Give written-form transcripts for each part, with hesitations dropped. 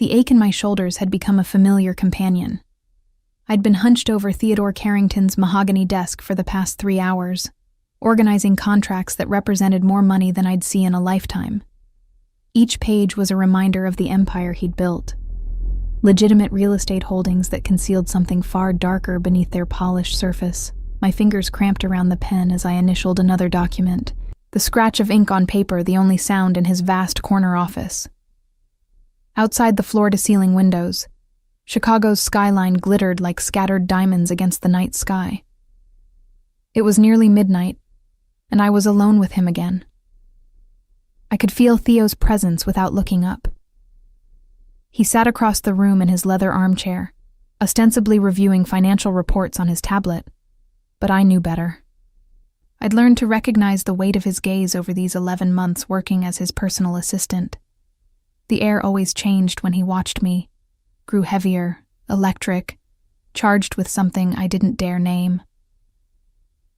The ache in my shoulders had become a familiar companion. I'd been hunched over Theodore Carrington's mahogany desk for the past 3 hours, organizing contracts that represented more money than I'd see in a lifetime. Each page was a reminder of the empire he'd built. Legitimate real estate holdings that concealed something far darker beneath their polished surface. My fingers cramped around the pen as I initialed another document, the scratch of ink on paper the only sound in his vast corner office. Outside the floor-to-ceiling windows, Chicago's skyline glittered like scattered diamonds against the night sky. It was nearly midnight, and I was alone with him again. I could feel Theo's presence without looking up. He sat across the room in his leather armchair, ostensibly reviewing financial reports on his tablet, but I knew better. I'd learned to recognize the weight of his gaze over these 11 months working as his personal assistant. The air always changed when he watched me, grew heavier, electric, charged with something I didn't dare name.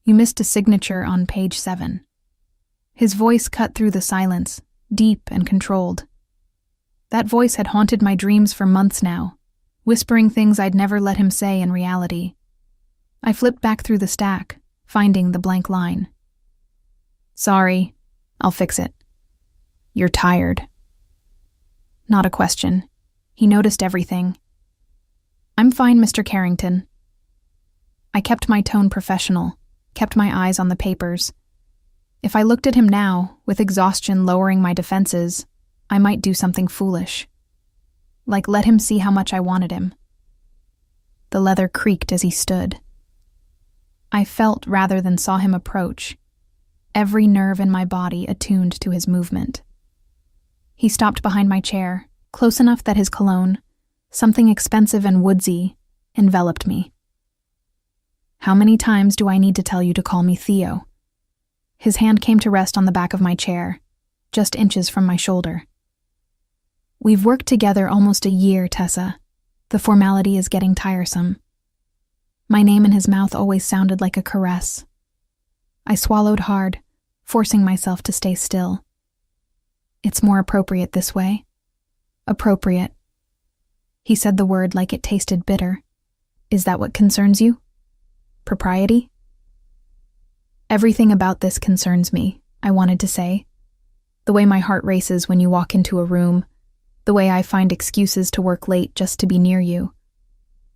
You missed a signature on page 7. His voice cut through the silence, deep and controlled. That voice had haunted my dreams for months now, whispering things I'd never let him say in reality. I flipped back through the stack, finding the blank line. Sorry, I'll fix it. You're tired. Not a question. He noticed everything. I'm fine, Mr. Carrington. I kept my tone professional, kept my eyes on the papers. If I looked at him now, with exhaustion lowering my defenses, I might do something foolish. Like let him see how much I wanted him. The leather creaked as he stood. I felt rather than saw him approach, every nerve in my body attuned to his movement. He stopped behind my chair, close enough that his cologne, something expensive and woodsy, enveloped me. How many times do I need to tell you to call me Theo? His hand came to rest on the back of my chair, just inches from my shoulder. We've worked together almost a year, Tessa. The formality is getting tiresome. My name in his mouth always sounded like a caress. I swallowed hard, forcing myself to stay still. It's more appropriate this way. Appropriate. He said the word like it tasted bitter. Is that what concerns you? Propriety? Everything about this concerns me, I wanted to say. The way my heart races when you walk into a room, the way I find excuses to work late just to be near you,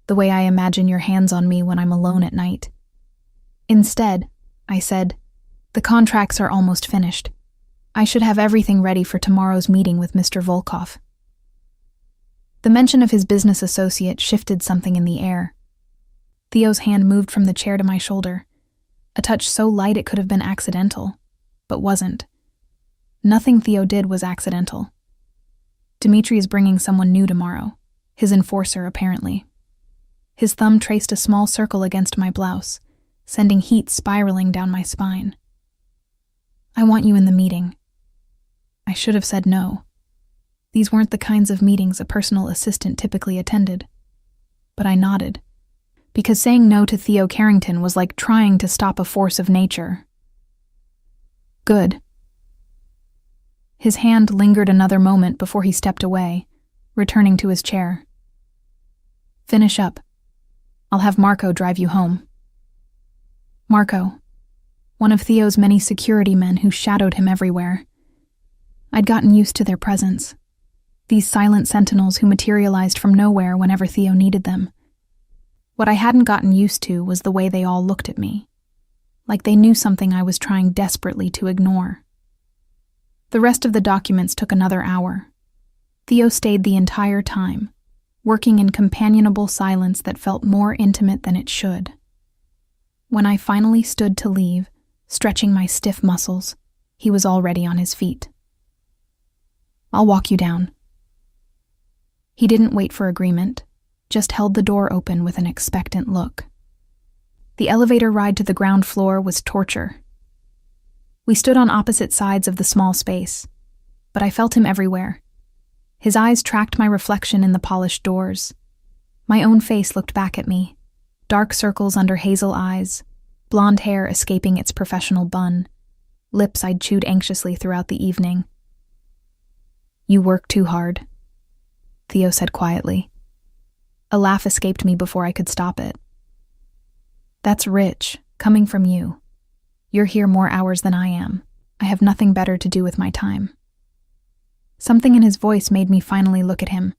the way I imagine your hands on me when I'm alone at night. Instead, I said, the contracts are almost finished. I should have everything ready for tomorrow's meeting with Mr. Volkov. The mention of his business associate shifted something in the air. Theo's hand moved from the chair to my shoulder, a touch so light it could have been accidental, but wasn't. Nothing Theo did was accidental. Dimitri is bringing someone new tomorrow, his enforcer apparently. His thumb traced a small circle against my blouse, sending heat spiraling down my spine. I want you in the meeting. I should have said no. These weren't the kinds of meetings a personal assistant typically attended. But I nodded, because saying no to Theo Carrington was like trying to stop a force of nature. Good. His hand lingered another moment before he stepped away, returning to his chair. Finish up. I'll have Marco drive you home. Marco, one of Theo's many security men who shadowed him everywhere. I'd gotten used to their presence. These silent sentinels who materialized from nowhere whenever Theo needed them. What I hadn't gotten used to was the way they all looked at me, like they knew something I was trying desperately to ignore. The rest of the documents took another hour. Theo stayed the entire time, working in companionable silence that felt more intimate than it should. When I finally stood to leave, stretching my stiff muscles, he was already on his feet. I'll walk you down. He didn't wait for agreement, just held the door open with an expectant look. The elevator ride to the ground floor was torture. We stood on opposite sides of the small space, but I felt him everywhere. His eyes tracked my reflection in the polished doors. My own face looked back at me, dark circles under hazel eyes, blonde hair escaping its professional bun, lips I'd chewed anxiously throughout the evening. You work too hard. Theo said quietly. A laugh escaped me before I could stop it. That's rich, coming from you. You're here more hours than I am. I have nothing better to do with my time. Something in his voice made me finally look at him.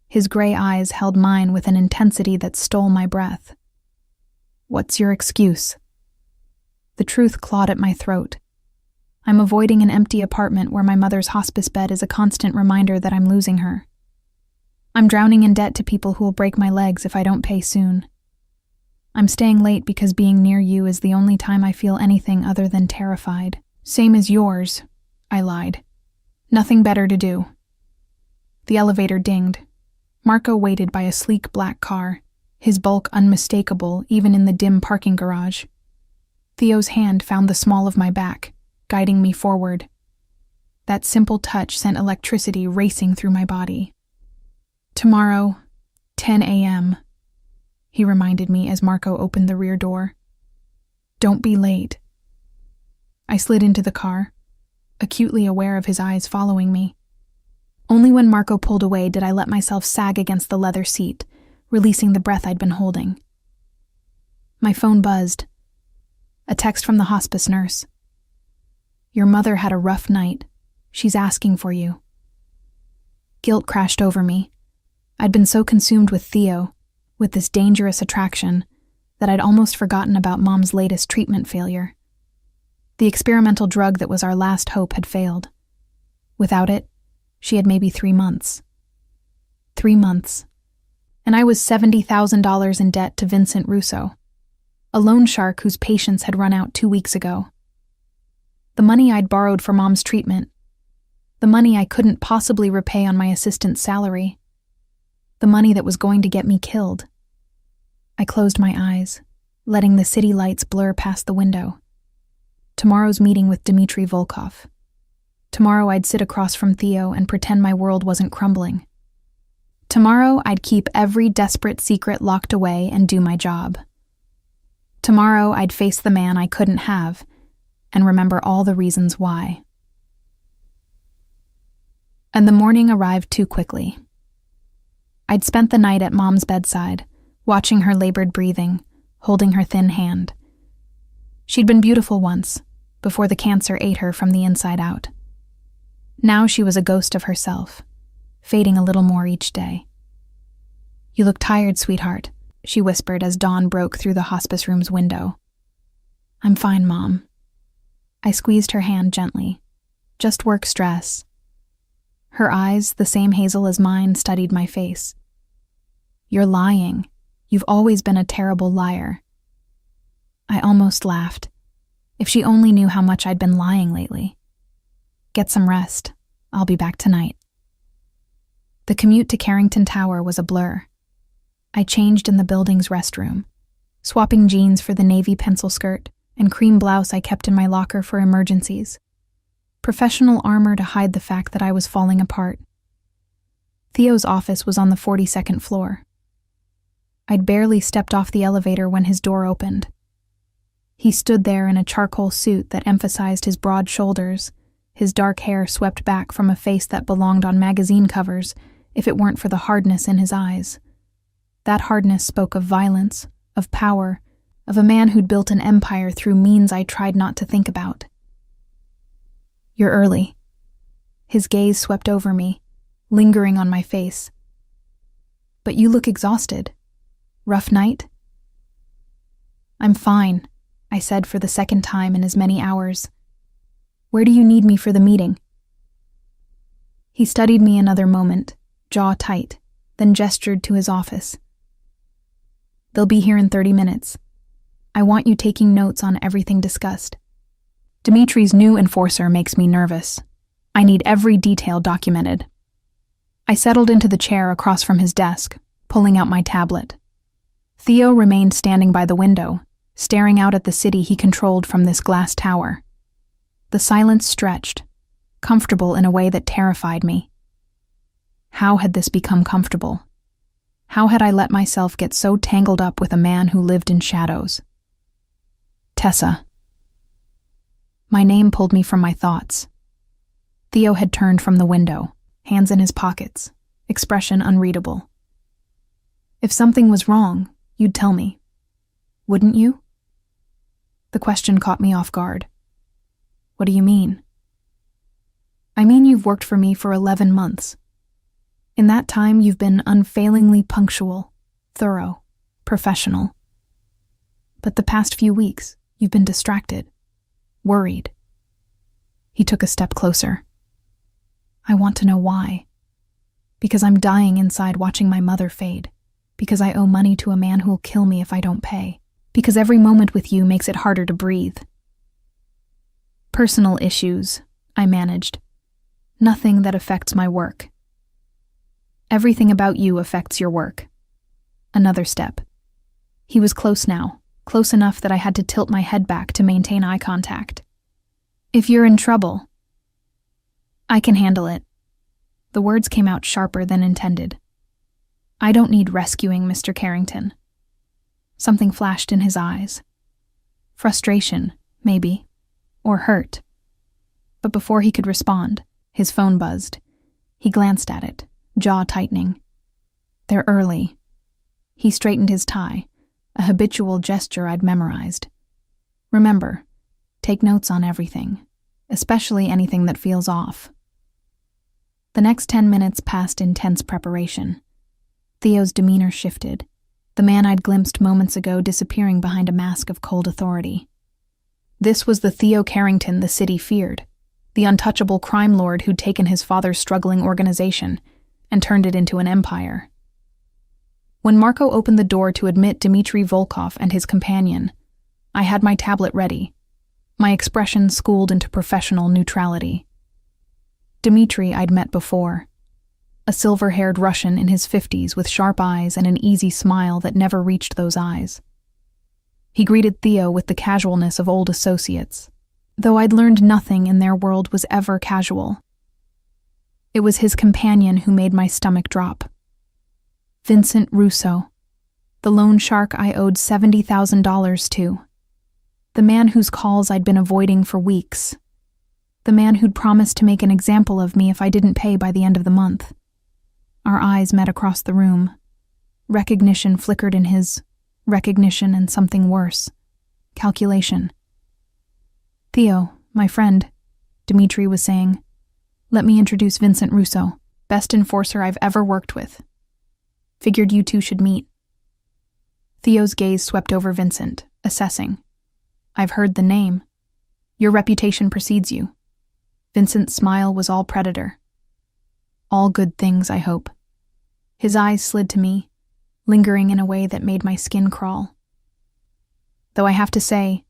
His gray eyes held mine with an intensity that stole my breath. What's your excuse? The truth clawed at my throat. I'm avoiding an empty apartment where my mother's hospice bed is a constant reminder that I'm losing her. I'm drowning in debt to people who will break my legs if I don't pay soon. I'm staying late because being near you is the only time I feel anything other than terrified. Same as yours, I lied. Nothing better to do. The elevator dinged. Marco waited by a sleek black car, his bulk unmistakable even in the dim parking garage. Theo's hand found the small of my back, guiding me forward. That simple touch sent electricity racing through my body. Tomorrow, 10 a.m., he reminded me as Marco opened the rear door. Don't be late. I slid into the car, acutely aware of his eyes following me. Only when Marco pulled away did I let myself sag against the leather seat, releasing the breath I'd been holding. My phone buzzed. A text from the hospice nurse. Your mother had a rough night. She's asking for you. Guilt crashed over me. I'd been so consumed with Theo, with this dangerous attraction, that I'd almost forgotten about Mom's latest treatment failure. The experimental drug that was our last hope had failed. Without it, she had maybe 3 months. 3 months. And I was $70,000 in debt to Vincent Russo, a loan shark whose patience had run out 2 weeks ago. The money I'd borrowed for Mom's treatment. The money I couldn't possibly repay on my assistant's salary. The money that was going to get me killed. I closed my eyes, letting the city lights blur past the window. Tomorrow's meeting with Dmitry Volkov. Tomorrow I'd sit across from Theo and pretend my world wasn't crumbling. Tomorrow I'd keep every desperate secret locked away and do my job. Tomorrow I'd face the man I couldn't have and remember all the reasons why. And the morning arrived too quickly. I'd spent the night at Mom's bedside, watching her labored breathing, holding her thin hand. She'd been beautiful once, before the cancer ate her from the inside out. Now she was a ghost of herself, fading a little more each day. You look tired, sweetheart, she whispered as dawn broke through the hospice room's window. I'm fine, Mom. I squeezed her hand gently. Just work stress. Her eyes, the same hazel as mine, studied my face. You're lying. You've always been a terrible liar. I almost laughed. If she only knew how much I'd been lying lately. Get some rest. I'll be back tonight. The commute to Carrington Tower was a blur. I changed in the building's restroom, swapping jeans for the navy pencil skirt and cream blouse I kept in my locker for emergencies. Professional armor to hide the fact that I was falling apart. Theo's office was on the 42nd floor. I'd barely stepped off the elevator when his door opened. He stood there in a charcoal suit that emphasized his broad shoulders, his dark hair swept back from a face that belonged on magazine covers if it weren't for the hardness in his eyes. That hardness spoke of violence, of power, of a man who'd built an empire through means I tried not to think about. You're early. His gaze swept over me, lingering on my face. But you look exhausted. Rough night? I'm fine, I said for the second time in as many hours. Where do you need me for the meeting? He studied me another moment, jaw tight, then gestured to his office. They'll be here in 30 minutes. I want you taking notes on everything discussed. Dimitri's new enforcer makes me nervous. I need every detail documented. I settled into the chair across from his desk, pulling out my tablet. Theo remained standing by the window, staring out at the city he controlled from this glass tower. The silence stretched, comfortable in a way that terrified me. How had this become comfortable? How had I let myself get so tangled up with a man who lived in shadows? Tessa. My name pulled me from my thoughts. Theo had turned from the window, hands in his pockets, expression unreadable. If something was wrong, you'd tell me. Wouldn't you? The question caught me off guard. What do you mean? I mean you've worked for me for 11 months. In that time, you've been unfailingly punctual, thorough, professional. But the past few weeks, you've been distracted, worried. He took a step closer. I want to know why. Because I'm dying inside watching my mother fade. Because I owe money to a man who'll kill me if I don't pay. Because every moment with you makes it harder to breathe. Personal issues, I managed. Nothing that affects my work. Everything about you affects your work. Another step. He was close now, close enough that I had to tilt my head back to maintain eye contact. If you're in trouble, I can handle it. The words came out sharper than intended. I don't need rescuing, Mr. Carrington. Something flashed in his eyes. Frustration, maybe, or hurt. But before he could respond, his phone buzzed. He glanced at it, jaw tightening. They're early. He straightened his tie, a habitual gesture I'd memorized. Remember, take notes on everything, especially anything that feels off. The next 10 minutes passed in tense preparation. Theo's demeanor shifted, the man I'd glimpsed moments ago disappearing behind a mask of cold authority. This was the Theo Carrington the city feared, the untouchable crime lord who'd taken his father's struggling organization and turned it into an empire. When Marco opened the door to admit Dmitry Volkov and his companion, I had my tablet ready, my expression schooled into professional neutrality. Dmitry I'd met before, a silver-haired Russian in his 50s with sharp eyes and an easy smile that never reached those eyes. He greeted Theo with the casualness of old associates, though I'd learned nothing in their world was ever casual. It was his companion who made my stomach drop. Vincent Russo, the loan shark I owed $70,000 to. The man whose calls I'd been avoiding for weeks. The man who'd promised to make an example of me if I didn't pay by the end of the month. Our eyes met across the room. Recognition flickered in his, recognition and something worse. Calculation. Theo, my friend, Dmitry was saying. Let me introduce Vincent Russo, best enforcer I've ever worked with. Figured you two should meet. Theo's gaze swept over Vincent, assessing. I've heard the name. Your reputation precedes you. Vincent's smile was all predator. All good things, I hope. His eyes slid to me, lingering in a way that made my skin crawl. Though I have to say,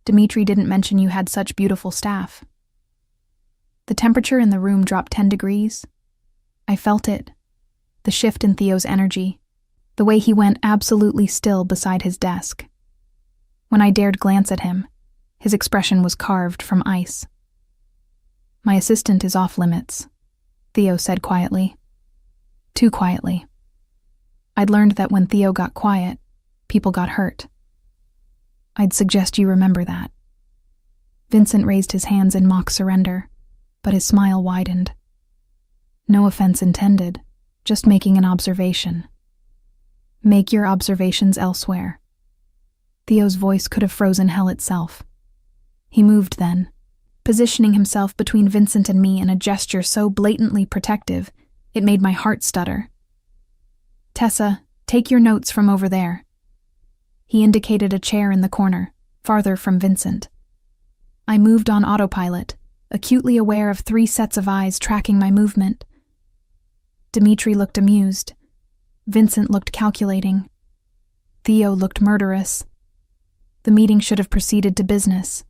Dmitry didn't mention you had such beautiful staff. The temperature in the room dropped 10 degrees. I felt it, the shift in Theo's energy, the way he went absolutely still beside his desk. When I dared glance at him, his expression was carved from ice. My assistant is off limits, Theo said quietly. Too quietly. I'd learned that when Theo got quiet, people got hurt. I'd suggest you remember that. Vincent raised his hands in mock surrender, but his smile widened. No offense intended, just making an observation. Make your observations elsewhere. Theo's voice could have frozen hell itself. He moved then, positioning himself between Vincent and me in a gesture so blatantly protective, it made my heart stutter. Tessa, take your notes from over there. He indicated a chair in the corner, farther from Vincent. I moved on autopilot, acutely aware of 3 sets of eyes tracking my movement. Dmitry looked amused. Vincent looked calculating. Theo looked murderous. The meeting should have proceeded to business.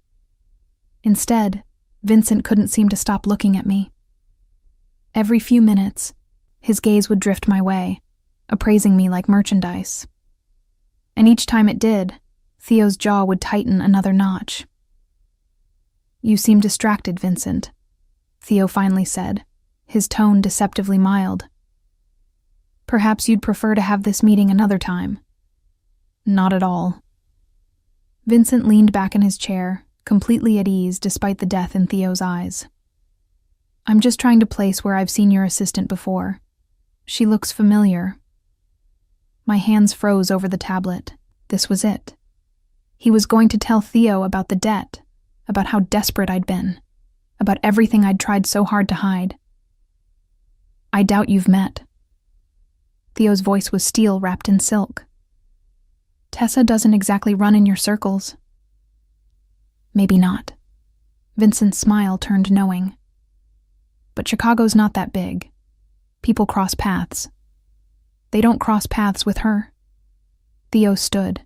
Instead, Vincent couldn't seem to stop looking at me. Every few minutes, his gaze would drift my way, appraising me like merchandise. And each time it did, Theo's jaw would tighten another notch. You seem distracted, Vincent, Theo finally said, his tone deceptively mild. Perhaps you'd prefer to have this meeting another time. Not at all. Vincent leaned back in his chair, completely at ease despite the death in Theo's eyes. I'm just trying to place where I've seen your assistant before. She looks familiar. My hands froze over the tablet. This was it. He was going to tell Theo about the debt, about how desperate I'd been, about everything I'd tried so hard to hide. I doubt you've met. Theo's voice was steel wrapped in silk. Tessa doesn't exactly run in your circles. Maybe not. Vincent's smile turned knowing. But Chicago's not that big. People cross paths. They don't cross paths with her. Theo stood,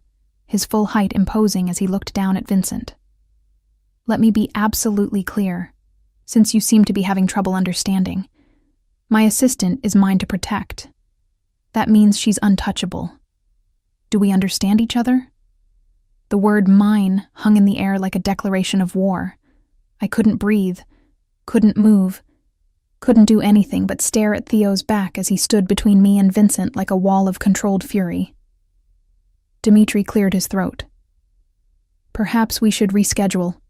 his full height imposing as he looked down at Vincent. Let me be absolutely clear, since you seem to be having trouble understanding. My assistant is mine to protect. That means she's untouchable. Do we understand each other? The word mine hung in the air like a declaration of war. I couldn't breathe, couldn't move, couldn't do anything but stare at Theo's back as he stood between me and Vincent like a wall of controlled fury. Dimitri cleared his throat. Perhaps we should reschedule.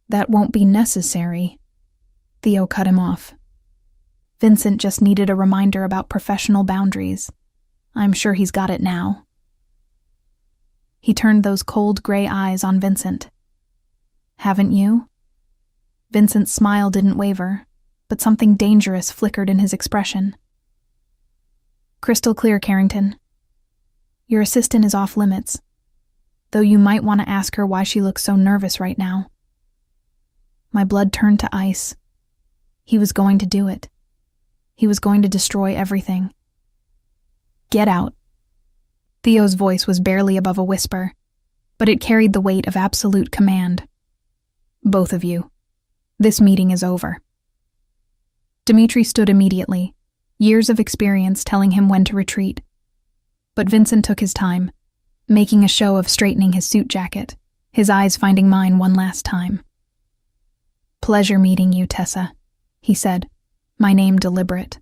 That won't be necessary. Theo cut him off. Vincent just needed a reminder about professional boundaries. I'm sure he's got it now. He turned those cold gray eyes on Vincent. Haven't you? Vincent's smile didn't waver, but something dangerous flickered in his expression. Crystal clear, Carrington. Your assistant is off limits, though you might want to ask her why she looks so nervous right now. My blood turned to ice. He was going to do it. He was going to destroy everything. Get out. Theo's voice was barely above a whisper, but it carried the weight of absolute command. Both of you. This meeting is over. Dimitri stood immediately, years of experience telling him when to retreat. But Vincent took his time, making a show of straightening his suit jacket, his eyes finding mine one last time. Pleasure meeting you, Tessa, he said, my name deliberate.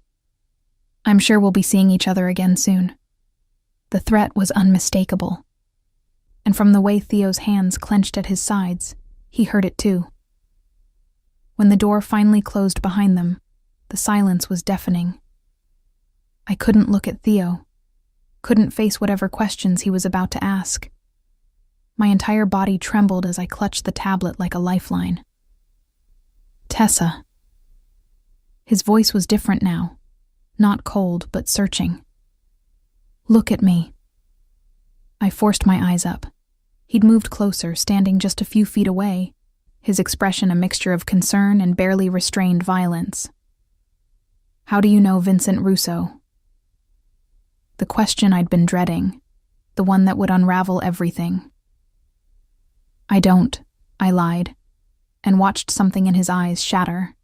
I'm sure we'll be seeing each other again soon. The threat was unmistakable. And from the way Theo's hands clenched at his sides, he heard it too. When the door finally closed behind them, the silence was deafening. I couldn't look at Theo, couldn't face whatever questions he was about to ask. My entire body trembled as I clutched the tablet like a lifeline. Tessa. His voice was different now, not cold but searching. Look at me. I forced my eyes up. He'd moved closer, standing just a few feet away, his expression a mixture of concern and barely restrained violence. How do you know Vincent Russo? The question I'd been dreading, the one that would unravel everything. I don't, I lied, and watched something in his eyes shatter.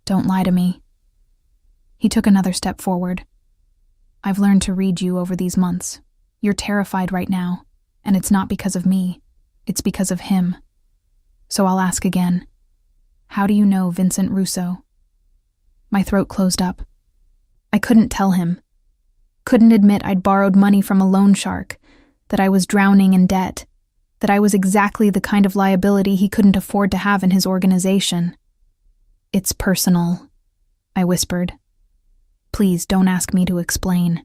Don't lie to me. He took another step forward. I've learned to read you over these months. You're terrified right now, and it's not because of me. It's because of him. So I'll ask again. How do you know Vincent Russo? My throat closed up. I couldn't tell him. Couldn't admit I'd borrowed money from a loan shark, that I was drowning in debt, that I was exactly the kind of liability he couldn't afford to have in his organization. It's personal, I whispered. Please don't ask me to explain.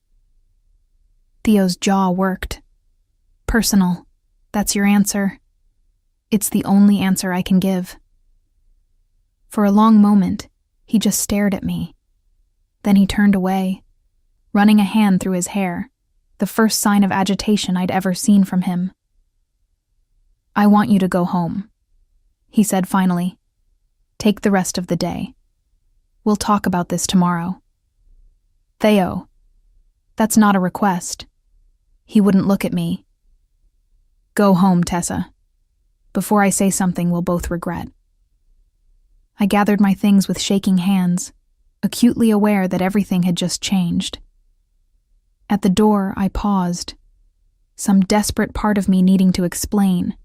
Theo's jaw worked. Personal. That's your answer. It's the only answer I can give. For a long moment, he just stared at me. Then he turned away, running a hand through his hair, the first sign of agitation I'd ever seen from him. I want you to go home, he said finally. Take the rest of the day. We'll talk about this tomorrow. Theo, that's not a request. He wouldn't look at me. Go home, Tessa. Before I say something we'll both regret. I gathered my things with shaking hands, acutely aware that everything had just changed. At the door, I paused, some desperate part of me needing to explain,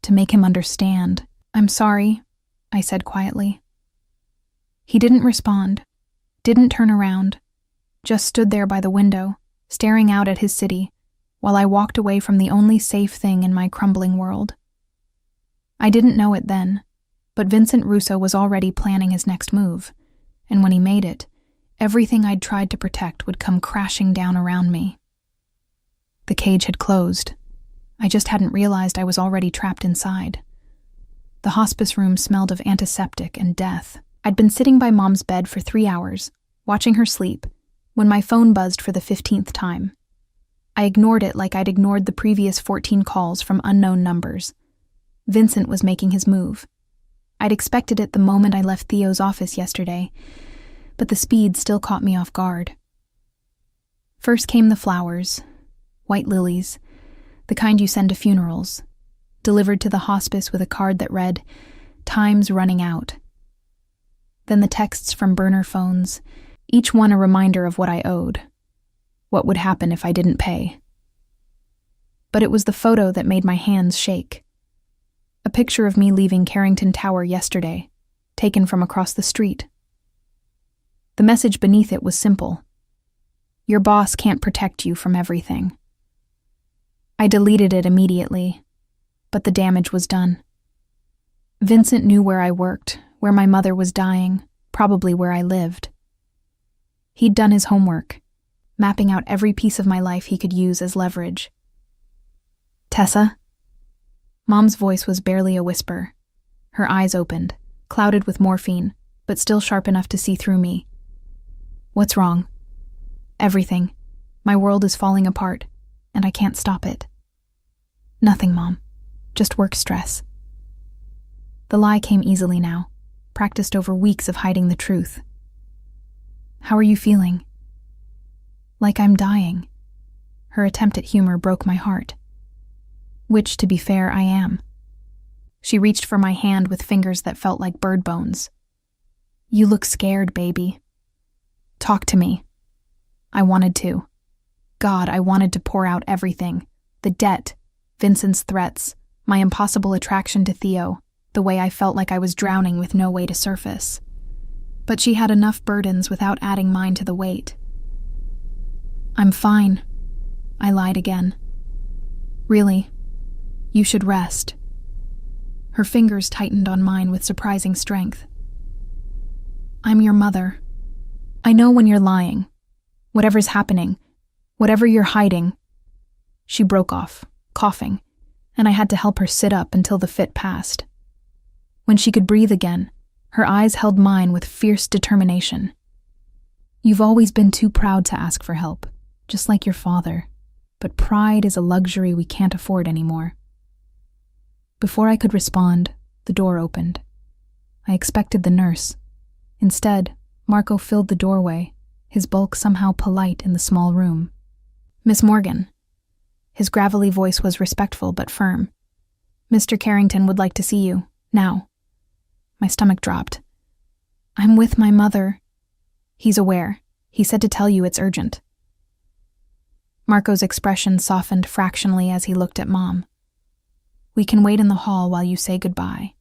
to make him understand. I'm sorry, I said quietly. He didn't respond, didn't turn around, just stood there by the window, staring out at his city, while I walked away from the only safe thing in my crumbling world. I didn't know it then, but Vincent Russo was already planning his next move, and when he made it, Everything I'd tried to protect would come crashing down around me. The cage had closed. I just hadn't realized I was already trapped inside. The hospice room smelled of antiseptic and death. I'd been sitting by Mom's bed for 3 hours, watching her sleep, when my phone buzzed for the 15th time. I ignored it like I'd ignored the previous 14 calls from unknown numbers. Vincent was making his move. I'd expected it the moment I left Theo's office yesterday, but the speed still caught me off guard. First came the flowers, white lilies, the kind you send to funerals, delivered to the hospice with a card that read, "Time's running out." Then the texts from burner phones, each one a reminder of what I owed, what would happen if I didn't pay. But it was the photo that made my hands shake. A picture of me leaving Carrington Tower yesterday, taken from across the street. The message beneath it was simple. Your boss can't protect you from everything. I deleted it immediately, but the damage was done. Vincent knew where I worked, where my mother was dying, probably where I lived. He'd done his homework, mapping out every piece of my life he could use as leverage. Tessa? Mom's voice was barely a whisper. Her eyes opened, clouded with morphine, but still sharp enough to see through me. What's wrong? Everything. My world is falling apart, and I can't stop it. Nothing, Mom. Just work stress. The lie came easily now, practiced over weeks of hiding the truth. How are you feeling? Like I'm dying. Her attempt at humor broke my heart. Which, to be fair, I am. She reached for my hand with fingers that felt like bird bones. You look scared, baby. Talk to me. I wanted to. God, I wanted to pour out everything. The debt, Vincent's threats, my impossible attraction to Theo, the way I felt like I was drowning with no way to surface. But she had enough burdens without adding mine to the weight. I'm fine. I lied again. Really, you should rest. Her fingers tightened on mine with surprising strength. I'm your mother. I know when you're lying. Whatever's happening, whatever you're hiding. She broke off, coughing, and I had to help her sit up until the fit passed. When she could breathe again, her eyes held mine with fierce determination. You've always been too proud to ask for help, just like your father, but pride is a luxury we can't afford anymore. Before I could respond, the door opened. I expected the nurse. Instead, Marco filled the doorway, his bulk somehow polite in the small room. Miss Morgan. His gravelly voice was respectful but firm. Mr. Carrington would like to see you, now. My stomach dropped. I'm with my mother. He's aware. He said to tell you it's urgent. Marco's expression softened fractionally as he looked at Mom. We can wait in the hall while you say goodbye.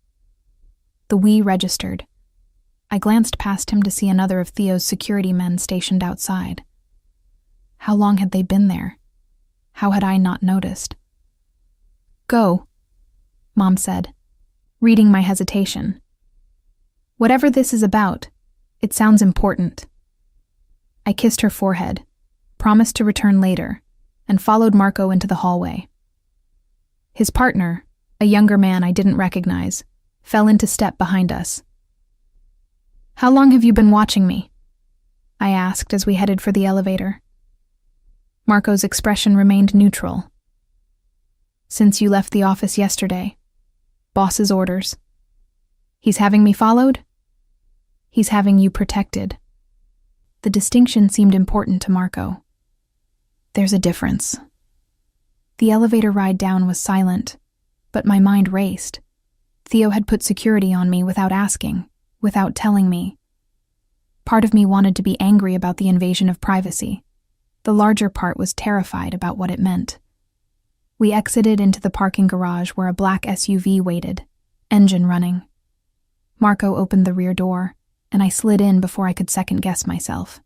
The we registered. I glanced past him to see another of Theo's security men stationed outside. How long had they been there? How had I not noticed? Go, Mom said, reading my hesitation. Whatever this is about, it sounds important. I kissed her forehead, promised to return later, and followed Marco into the hallway. His partner, a younger man I didn't recognize, fell into step behind us. How long have you been watching me? I asked as we headed for the elevator. Marco's expression remained neutral. Since you left the office yesterday. Boss's orders. He's having me followed? He's having you protected. The distinction seemed important to Marco. There's a difference. The elevator ride down was silent, but my mind raced. Theo had put security on me without asking, without telling me. Part of me wanted to be angry about the invasion of privacy. The larger part was terrified about what it meant. We exited into the parking garage where a black SUV waited, engine running. Marco opened the rear door, and I slid in before I could second-guess myself.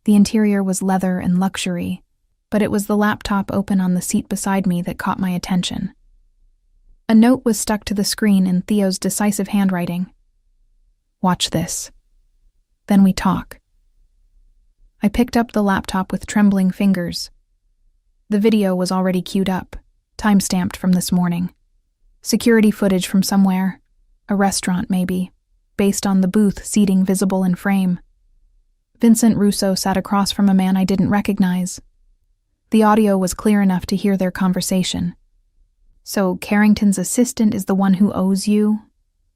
The interior was leather and luxury, but it was the laptop open on the seat beside me that caught my attention. A note was stuck to the screen in Theo's decisive handwriting. Watch this. Then we talk. I picked up the laptop with trembling fingers. The video was already queued up, time-stamped from this morning. Security footage from somewhere, a restaurant maybe, based on the booth seating visible in frame. Vincent Russo sat across from a man I didn't recognize. The audio was clear enough to hear their conversation. "So Carrington's assistant is the one who owes you?"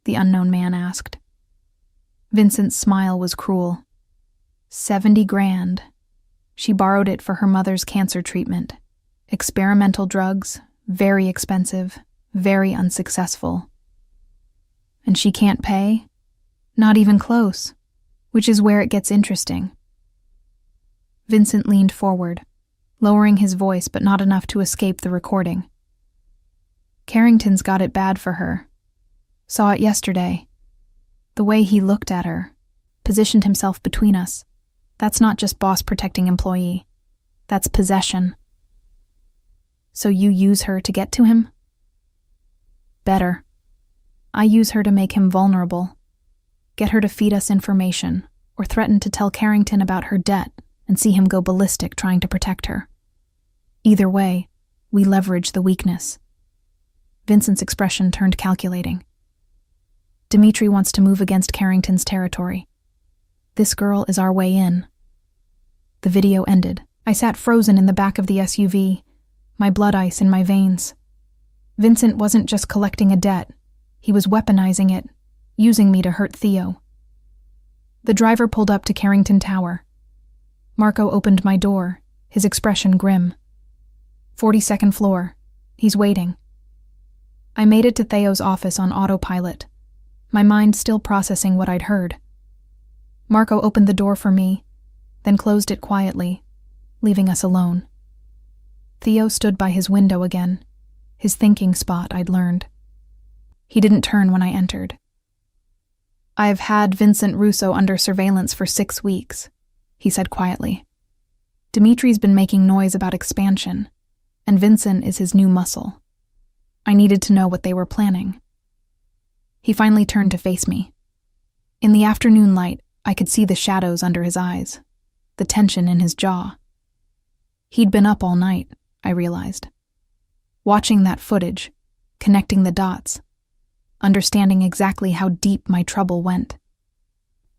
the unknown man asked. Vincent's smile was cruel. 70 grand. She borrowed it for her mother's cancer treatment. Experimental drugs, very expensive, very unsuccessful. And she can't pay? Not even close, which is where it gets interesting. Vincent leaned forward, lowering his voice but not enough to escape the recording. Carrington's got it bad for her. Saw it yesterday. The way he looked at her, positioned himself between us. That's not just boss protecting employee. That's possession. So you use her to get to him? Better. I use her to make him vulnerable. Get her to feed us information, or threaten to tell Carrington about her debt and see him go ballistic trying to protect her. Either way, we leverage the weakness. Vincent's expression turned calculating. Dimitri wants to move against Carrington's territory. This girl is our way in. The video ended. I sat frozen in the back of the SUV, my blood ice in my veins. Vincent wasn't just collecting a debt. He was weaponizing it, using me to hurt Theo. The driver pulled up to Carrington Tower. Marco opened my door, his expression grim. 42nd floor. He's waiting. I made it to Theo's office on autopilot, my mind still processing what I'd heard. Marco opened the door for me, then closed it quietly, leaving us alone. Theo stood by his window again, his thinking spot I'd learned. He didn't turn when I entered. "I've had Vincent Russo under surveillance for 6 weeks," he said quietly. "Dimitri's been making noise about expansion, and Vincent is his new muscle. I needed to know what they were planning." He finally turned to face me. In the afternoon light, I could see the shadows under his eyes, the tension in his jaw. He'd been up all night, I realized. Watching that footage, connecting the dots, understanding exactly how deep my trouble went.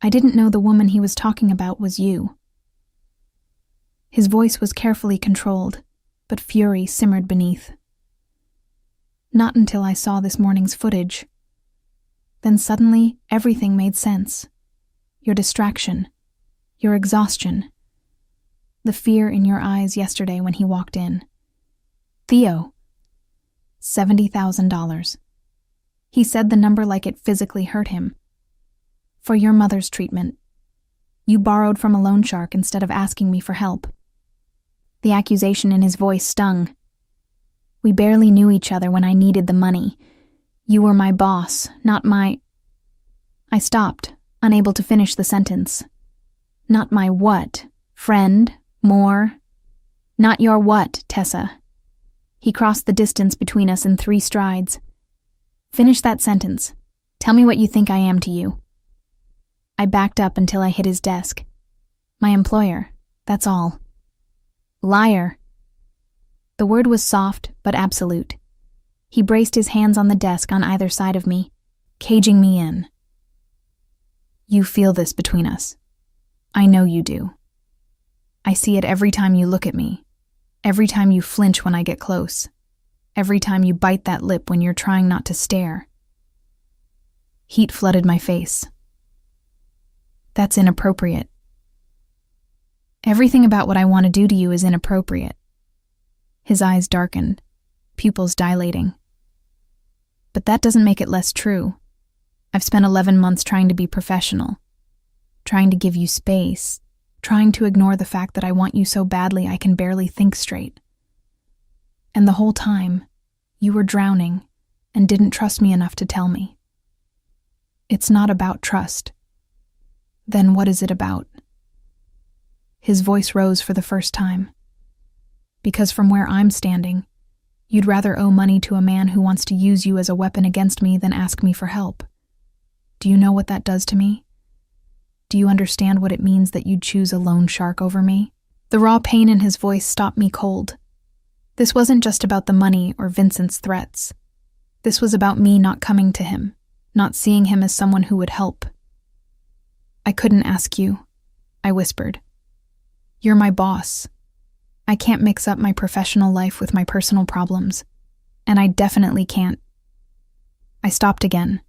"I didn't know the woman he was talking about was you." His voice was carefully controlled, but fury simmered beneath. "Not until I saw this morning's footage. Then suddenly, everything made sense. Your distraction, your exhaustion, the fear in your eyes yesterday when he walked in. Theo. $70,000. He said the number like it physically hurt him. For your mother's treatment. You borrowed from a loan shark instead of asking me for help." The accusation in his voice stung. "We barely knew each other when I needed the money. You were my boss, not my—" I stopped, unable to finish the sentence. "Not my what? Friend? More? Not your what, Tessa?" He crossed the distance between us in 3 strides. "Finish that sentence. Tell me what you think I am to you." I backed up until I hit his desk. "My employer, that's all." "Liar." The word was soft but absolute. He braced his hands on the desk on either side of me, caging me in. "You feel this between us. I know you do. I see it every time you look at me, every time you flinch when I get close, every time you bite that lip when you're trying not to stare." Heat flooded my face. "That's inappropriate. Everything about what I want to do to you is inappropriate." His eyes darkened, pupils dilating. "But that doesn't make it less true. I've spent 11 months trying to be professional, trying to give you space, trying to ignore the fact that I want you so badly I can barely think straight. And the whole time, you were drowning and didn't trust me enough to tell me. It's not about trust. Then what is it about?" His voice rose for the first time. "Because from where I'm standing, you'd rather owe money to a man who wants to use you as a weapon against me than ask me for help. Do you know what that does to me? Do you understand what it means that you'd choose a loan shark over me? The raw pain in his voice stopped me cold. This wasn't just about the money or Vincent's threats. This was about me not coming to him, not seeing him as someone who would help. I couldn't ask you, I whispered. You're my boss. I can't mix up my professional life with my personal problems, and I definitely can't. I stopped again,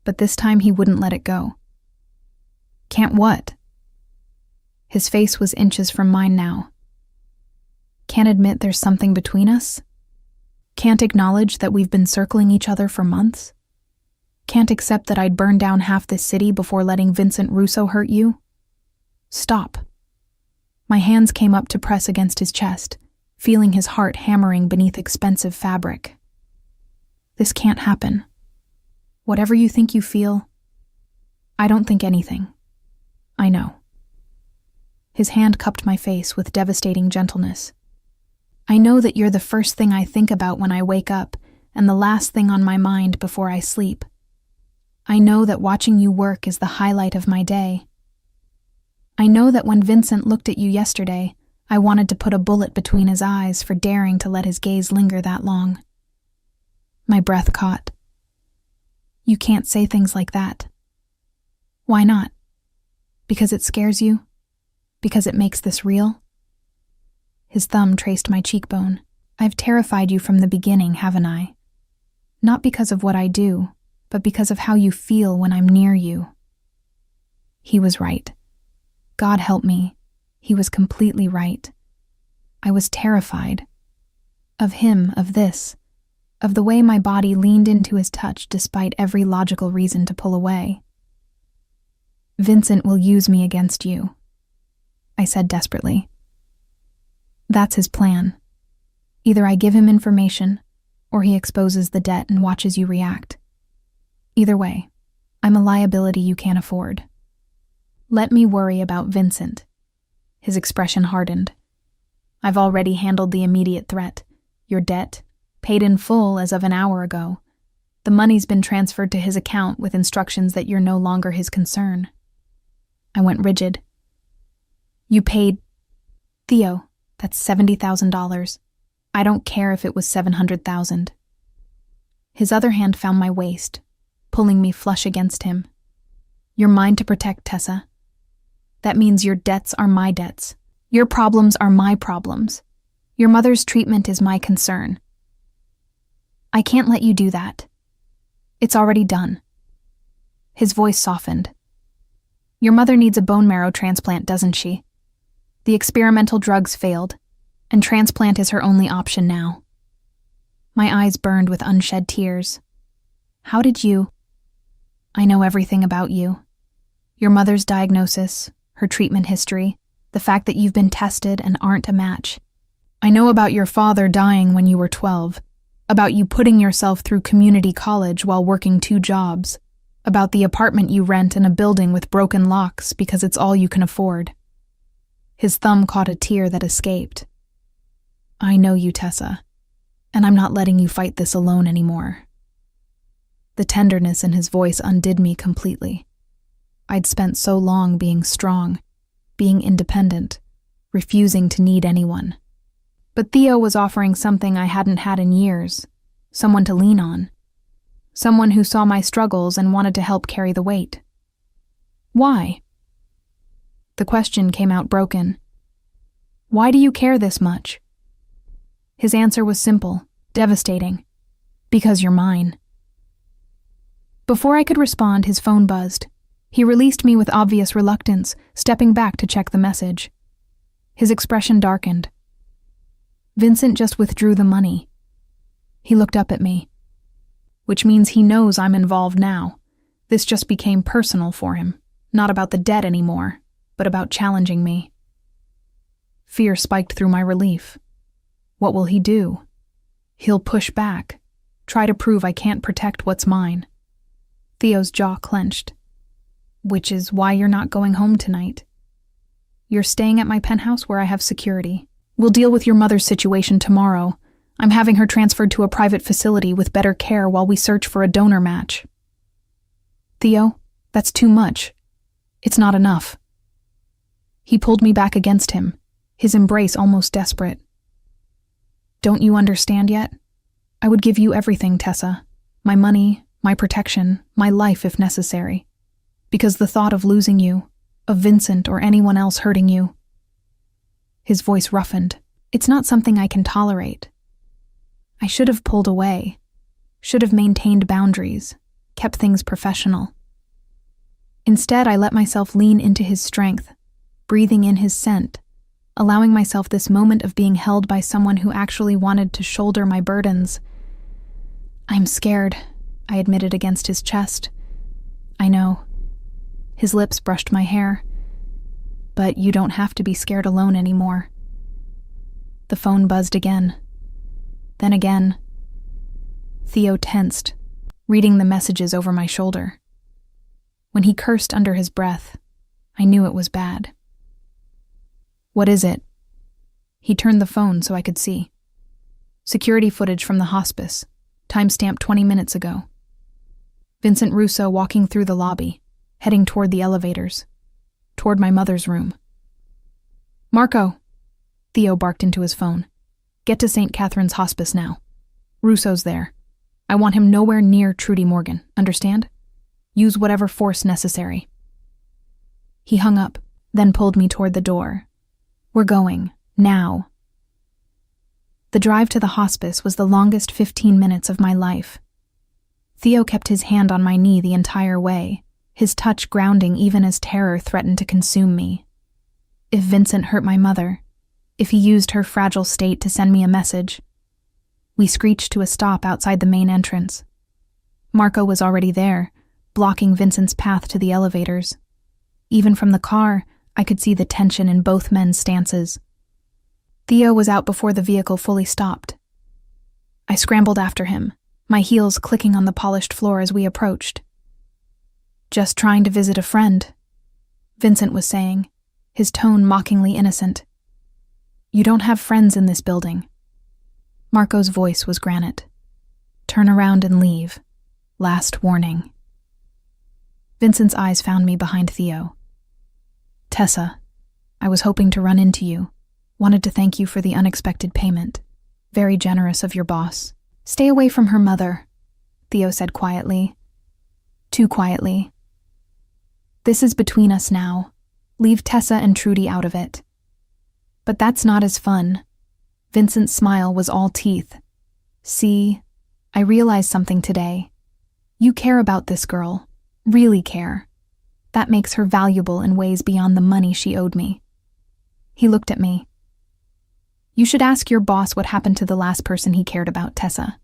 but this time he wouldn't let it go. Can't what? His face was inches from mine now. Can't admit there's something between us? Can't acknowledge that we've been circling each other for months? Can't accept that I'd burn down half this city before letting Vincent Russo hurt you? Stop. My hands came up to press against his chest, feeling his heart hammering beneath expensive fabric. This can't happen. Whatever you think you feel, I don't think anything. I know. His hand cupped my face with devastating gentleness. I know that you're the first thing I think about when I wake up and the last thing on my mind before I sleep. I know that watching you work is the highlight of my day. I know that when Vincent looked at you yesterday, I wanted to put a bullet between his eyes for daring to let his gaze linger that long. My breath caught. You can't say things like that. Why not? Because it scares you? Because it makes this real? His thumb traced my cheekbone. I've terrified you from the beginning, haven't I? Not because of what I do, but because of how you feel when I'm near you. He was right. God help me. He was completely right. I was terrified. Of him, of this, of the way my body leaned into his touch despite every logical reason to pull away. Vincent will use me against you, I said desperately. That's his plan. Either I give him information, or he exposes the debt and watches you react. Either way, I'm a liability you can't afford. Let me worry about Vincent. His expression hardened. I've already handled the immediate threat. Your debt, paid in full as of an hour ago. The money's been transferred to his account with instructions that you're no longer his concern. I went rigid. You paid... Theo, that's $70,000. I don't care if it was $700,000. His other hand found my waist, pulling me flush against him. You're mine to protect, Tessa. That means your debts are my debts. Your problems are my problems. Your mother's treatment is my concern. I can't let you do that. It's already done. His voice softened. Your mother needs a bone marrow transplant, doesn't she? The experimental drugs failed, and transplant is her only option now. My eyes burned with unshed tears. How did you... I know everything about you. Your mother's diagnosis, her treatment history, the fact that you've been tested and aren't a match. I know about your father dying when you were 12, about you putting yourself through community college while working 2 jobs, about the apartment you rent in a building with broken locks because it's all you can afford. His thumb caught a tear that escaped. I know you, Tessa, and I'm not letting you fight this alone anymore. The tenderness in his voice undid me completely. I'd spent so long being strong, being independent, refusing to need anyone. But Theo was offering something I hadn't had in years, someone to lean on, someone who saw my struggles and wanted to help carry the weight. Why? The question came out broken. Why do you care this much? His answer was simple, devastating. Because you're mine. Before I could respond, his phone buzzed. He released me with obvious reluctance, stepping back to check the message. His expression darkened. Vincent just withdrew the money. He looked up at me. Which means he knows I'm involved now. This just became personal for him. Not about the debt anymore, but about challenging me. Fear spiked through my relief. What will he do? He'll push back, try to prove I can't protect what's mine. Theo's jaw clenched. Which is why you're not going home tonight. You're staying at my penthouse where I have security. We'll deal with your mother's situation tomorrow. I'm having her transferred to a private facility with better care while we search for a donor match. Theo, that's too much. It's not enough. He pulled me back against him, his embrace almost desperate. Don't you understand yet? I would give you everything, Tessa. My money, my protection, my life if necessary. Because the thought of losing you, of Vincent or anyone else hurting you. His voice roughened. It's not something I can tolerate. I should have pulled away, should have maintained boundaries, kept things professional. Instead, I let myself lean into his strength, breathing in his scent, allowing myself this moment of being held by someone who actually wanted to shoulder my burdens. I'm scared, I admitted against his chest. I know. His lips brushed my hair. But you don't have to be scared alone anymore. The phone buzzed again. Then again. Theo tensed, reading the messages over my shoulder. When he cursed under his breath, I knew it was bad. What is it? He turned the phone so I could see. Security footage from the hospice, timestamped 20 minutes ago. Vincent Russo walking through the lobby, heading toward the elevators, toward my mother's room. Marco, Theo barked into his phone. Get to St. Catherine's hospice now. Russo's there. I want him nowhere near Trudy Morgan, understand? Use whatever force necessary. He hung up, then pulled me toward the door. We're going, now. The drive to the hospice was the longest 15 minutes of my life. Theo kept his hand on my knee the entire way, his touch grounding even as terror threatened to consume me. If Vincent hurt my mother, if he used her fragile state to send me a message. We screeched to a stop outside the main entrance. Marco was already there, blocking Vincent's path to the elevators. Even from the car, I could see the tension in both men's stances. Theo was out before the vehicle fully stopped. I scrambled after him, my heels clicking on the polished floor as we approached. Just trying to visit a friend, Vincent was saying, his tone mockingly innocent. You don't have friends in this building. Marco's voice was granite. Turn around and leave. Last warning. Vincent's eyes found me behind Theo. Tessa, I was hoping to run into you. Wanted to thank you for the unexpected payment. Very generous of your boss. Stay away from her mother, Theo said quietly. Too quietly. This is between us now. Leave Tessa and Trudy out of it. But that's not as fun. Vincent's smile was all teeth. See, I realized something today. You care about this girl. Really care. That makes her valuable in ways beyond the money she owed me. He looked at me. You should ask your boss what happened to the last person he cared about, Tessa.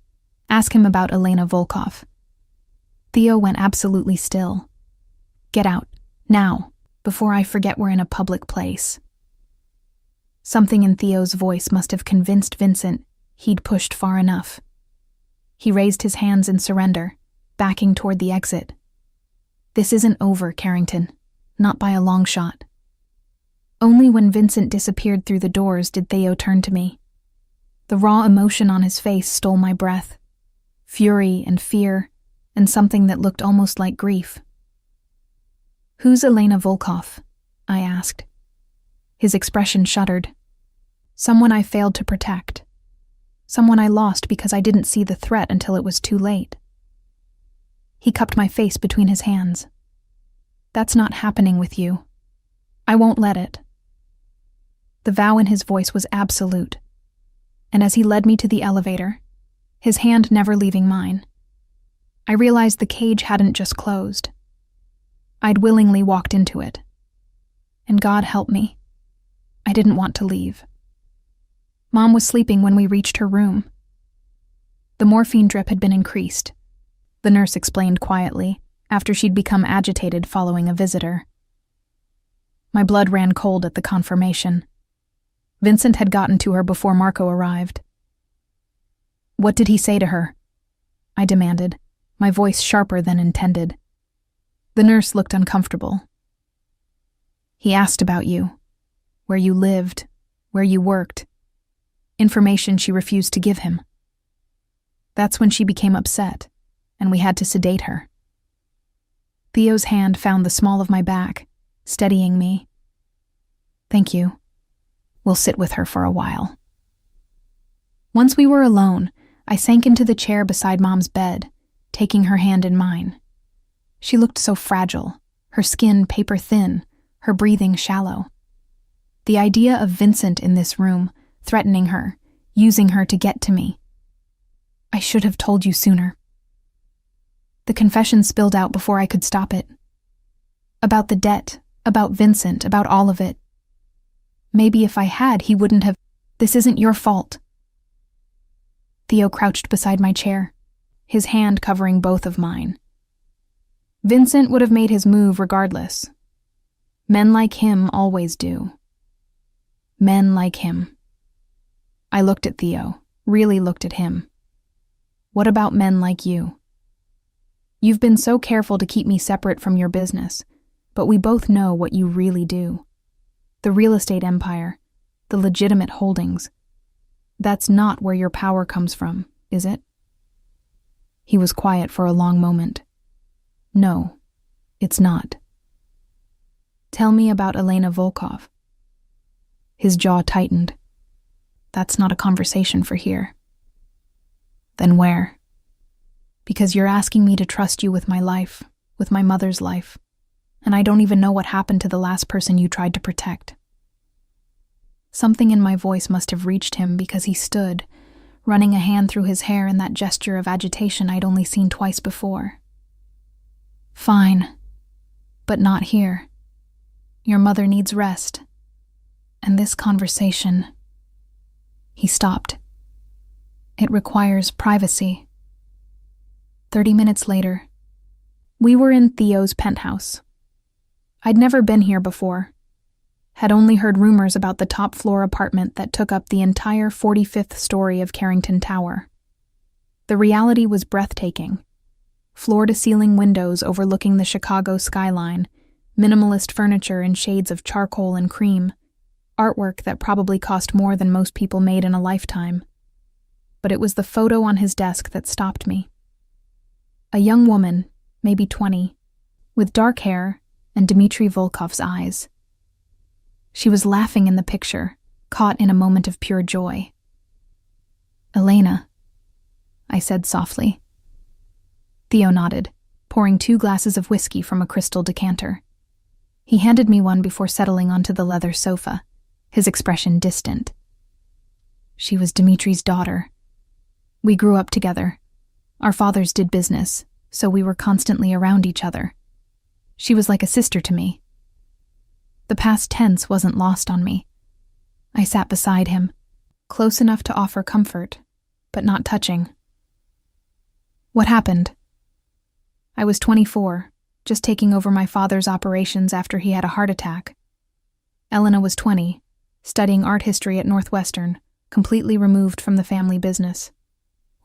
Ask him about Elena Volkov. Theo went absolutely still. Get out, now, before I forget we're in a public place. Something in Theo's voice must have convinced Vincent he'd pushed far enough. He raised his hands in surrender, backing toward the exit. This isn't over, Carrington. Not by a long shot. Only when Vincent disappeared through the doors did Theo turn to me. The raw emotion on his face stole my breath. Fury and fear, and something that looked almost like grief. Who's Elena Volkov? I asked. His expression shuddered. Someone I failed to protect. Someone I lost because I didn't see the threat until it was too late. He cupped my face between his hands. That's not happening with you. I won't let it. The vow in his voice was absolute. And as he led me to the elevator, his hand never leaving mine, I realized the cage hadn't just closed. I'd willingly walked into it. And God help me. I didn't want to leave. Mom was sleeping when we reached her room. The morphine drip had been increased, the nurse explained quietly, after she'd become agitated following a visitor. My blood ran cold at the confirmation. Vincent had gotten to her before Marco arrived. What did he say to her? I demanded, my voice sharper than intended. The nurse looked uncomfortable. He asked about you, where you lived, where you worked. Information she refused to give him. That's when she became upset, and we had to sedate her. Theo's hand found the small of my back, steadying me. "Thank you. We'll sit with her for a while." Once we were alone, I sank into the chair beside Mom's bed, taking her hand in mine. She looked so fragile, her skin paper thin, her breathing shallow. The idea of Vincent in this room, threatening her, using her to get to me. I should have told you sooner. The confession spilled out before I could stop it. About the debt, about Vincent, about all of it. Maybe if I had, he wouldn't have. "This isn't your fault." Theo crouched beside my chair, his hand covering both of mine. Vincent would have made his move regardless. Men like him always do. Men like him. I looked at Theo, really looked at him. What about men like you? You've been so careful to keep me separate from your business, but we both know what you really do. The real estate empire, the legitimate holdings. That's not where your power comes from, is it? He was quiet for a long moment. No, it's not. Tell me about Elena Volkov. His jaw tightened. That's not a conversation for here. Then where? Because you're asking me to trust you with my life, with my mother's life, and I don't even know what happened to the last person you tried to protect. Something in my voice must have reached him because he stood, running a hand through his hair in that gesture of agitation I'd only seen twice before. Fine, but not here. Your mother needs rest. And this conversation... He stopped. It requires privacy. 30 minutes later, we were in Theo's penthouse. I'd never been here before. Had only heard rumors about the top-floor apartment that took up the entire 45th story of Carrington Tower. The reality was breathtaking. Floor-to-ceiling windows overlooking the Chicago skyline, minimalist furniture in shades of charcoal and cream, artwork that probably cost more than most people made in a lifetime. But it was the photo on his desk that stopped me. A young woman, maybe 20, with dark hair and Dmitry Volkov's eyes. She was laughing in the picture, caught in a moment of pure joy. "Elena," I said softly. Theo nodded, pouring 2 glasses of whiskey from a crystal decanter. He handed me one before settling onto the leather sofa, his expression distant. She was Dmitry's daughter. We grew up together. Our fathers did business, so we were constantly around each other. She was like a sister to me. The past tense wasn't lost on me. I sat beside him, close enough to offer comfort, but not touching. What happened? I was 24, just taking over my father's operations after he had a heart attack. Elena was 20, studying art history at Northwestern, completely removed from the family business.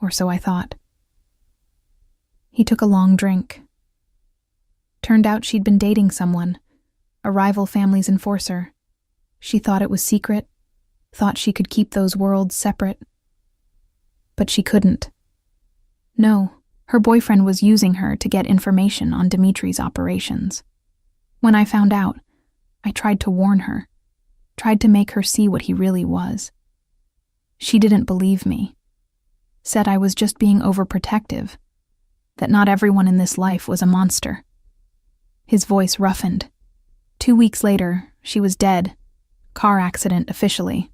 Or so I thought. He took a long drink. Turned out she'd been dating someone, a rival family's enforcer. She thought it was secret, thought she could keep those worlds separate. But she couldn't. No, her boyfriend was using her to get information on Dmitry's operations. When I found out, I tried to warn her, tried to make her see what he really was. She didn't believe me. Said I was just being overprotective, that not everyone in this life was a monster. His voice roughened. 2 weeks later, she was dead. Car accident officially.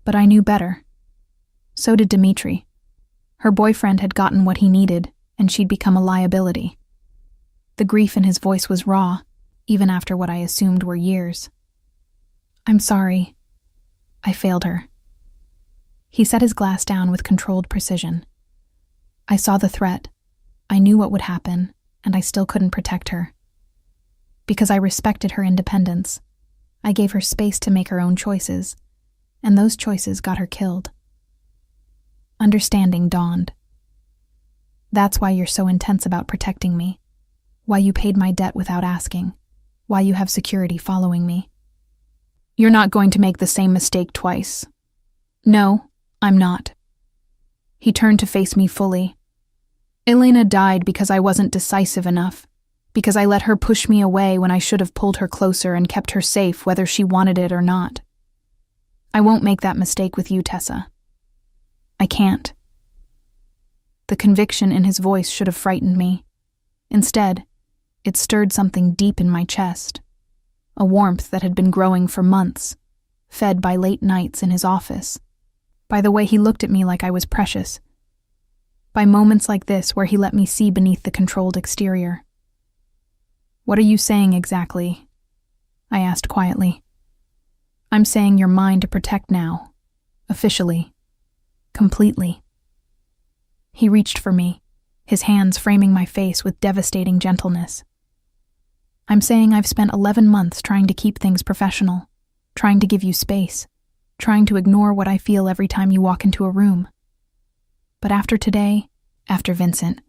But I knew better. So did Dmitry. Her boyfriend had gotten what he needed, and she'd become a liability. The grief in his voice was raw, even after what I assumed were years. I'm sorry. I failed her. He set his glass down with controlled precision. I saw the threat. I knew what would happen, and I still couldn't protect her. Because I respected her independence, I gave her space to make her own choices, and those choices got her killed. Understanding dawned. That's why you're so intense about protecting me, why you paid my debt without asking, why you have security following me. You're not going to make the same mistake twice. No, I'm not. He turned to face me fully. Elena died because I wasn't decisive enough, Because I let her push me away when I should have pulled her closer and kept her safe whether she wanted it or not. I won't make that mistake with you, Tessa. I can't. The conviction in his voice should have frightened me. Instead, it stirred something deep in my chest, a warmth that had been growing for months, fed by late nights in his office, by the way he looked at me like I was precious, by moments like this where he let me see beneath the controlled exterior. What are you saying exactly? I asked quietly. I'm saying you're mine to protect now, officially, completely. He reached for me, his hands framing my face with devastating gentleness. I'm saying I've spent 11 months trying to keep things professional, trying to give you space, trying to ignore what I feel every time you walk into a room. But after today, after Vincent,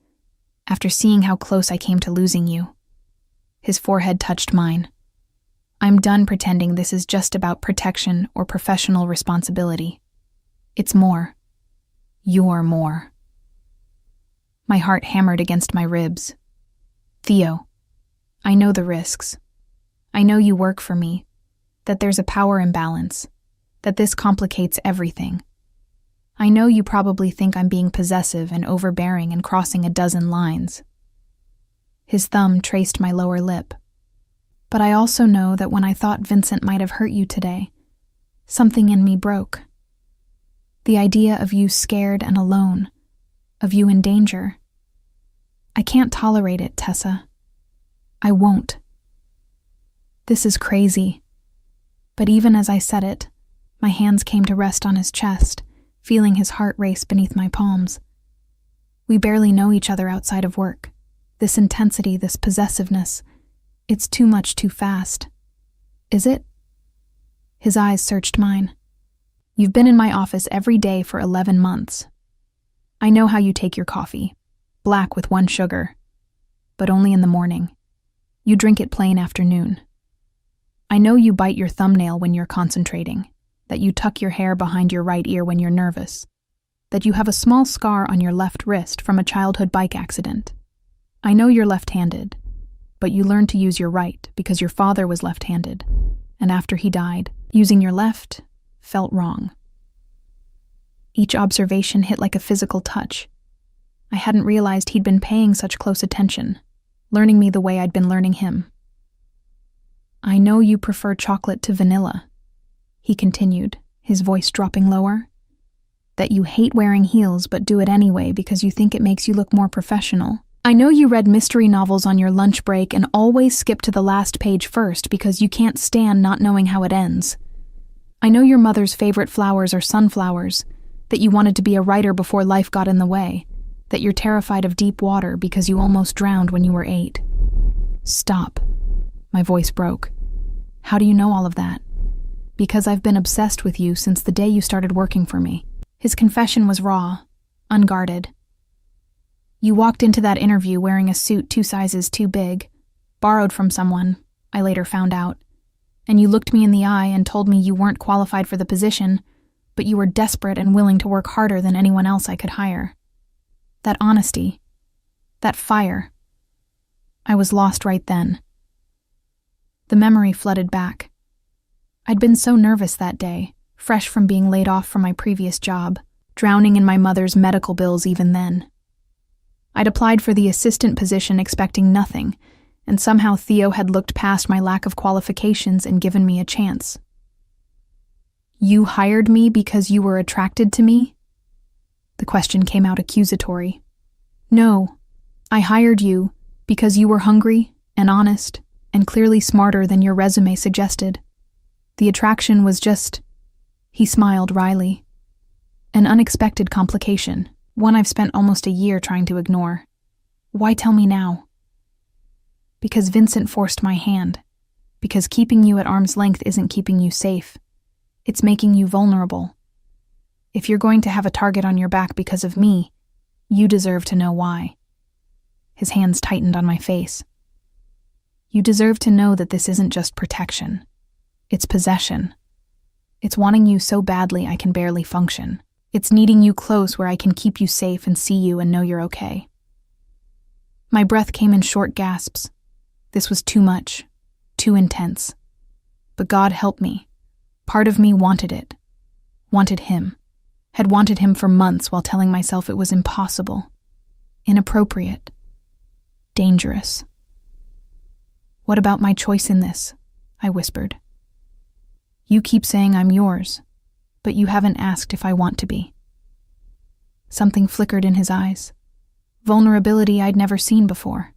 after seeing how close I came to losing you, his forehead touched mine. I'm done pretending this is just about protection or professional responsibility. It's more. You're more. My heart hammered against my ribs. Theo, I know the risks. I know you work for me, that there's a power imbalance, that this complicates everything. I know you probably think I'm being possessive and overbearing and crossing a dozen lines. His thumb traced my lower lip. But I also know that when I thought Vincent might have hurt you today, something in me broke. The idea of you scared and alone, of you in danger. I can't tolerate it, Tessa. I won't. This is crazy. But even as I said it, my hands came to rest on his chest, feeling his heart race beneath my palms. We barely know each other outside of work. This intensity, this possessiveness, it's too much too fast. Is it? His eyes searched mine. You've been in my office every day for 11 months. I know how you take your coffee, black with 1 sugar, but only in the morning. You drink it plain after noon. I know you bite your thumbnail when you're concentrating, that you tuck your hair behind your right ear when you're nervous, that you have a small scar on your left wrist from a childhood bike accident. I know you're left-handed, but you learned to use your right because your father was left-handed, and after he died, using your left felt wrong. Each observation hit like a physical touch. I hadn't realized he'd been paying such close attention, learning me the way I'd been learning him. I know you prefer chocolate to vanilla, he continued, his voice dropping lower. That you hate wearing heels but do it anyway because you think it makes you look more professional. I know you read mystery novels on your lunch break and always skip to the last page first because you can't stand not knowing how it ends. I know your mother's favorite flowers are sunflowers, that you wanted to be a writer before life got in the way, that you're terrified of deep water because you almost drowned when you were 8. Stop. My voice broke. How do you know all of that? Because I've been obsessed with you since the day you started working for me. His confession was raw, unguarded. You walked into that interview wearing a suit 2 sizes too big, borrowed from someone, I later found out, and you looked me in the eye and told me you weren't qualified for the position, but you were desperate and willing to work harder than anyone else I could hire. That honesty, that fire. I was lost right then. The memory flooded back. I'd been so nervous that day, fresh from being laid off from my previous job, drowning in my mother's medical bills even then. I'd applied for the assistant position expecting nothing, and somehow Theo had looked past my lack of qualifications and given me a chance. You hired me because you were attracted to me? The question came out accusatory. No, I hired you because you were hungry and honest and clearly smarter than your resume suggested. The attraction was just, he smiled wryly, an unexpected complication, one I've spent almost a year trying to ignore. Why tell me now? Because Vincent forced my hand. Because keeping you at arm's length isn't keeping you safe. It's making you vulnerable. If you're going to have a target on your back because of me, you deserve to know why. His hands tightened on my face. You deserve to know that this isn't just protection. It's possession. It's wanting you so badly I can barely function. It's needing you close where I can keep you safe and see you and know you're okay. My breath came in short gasps, This was too much, too intense. But God help me. Part of me wanted it. Wanted him. Had wanted him for months while telling myself it was impossible. Inappropriate. Dangerous. What about my choice in this? I whispered. You keep saying I'm yours, but you haven't asked if I want to be. Something flickered in his eyes. Vulnerability I'd never seen before.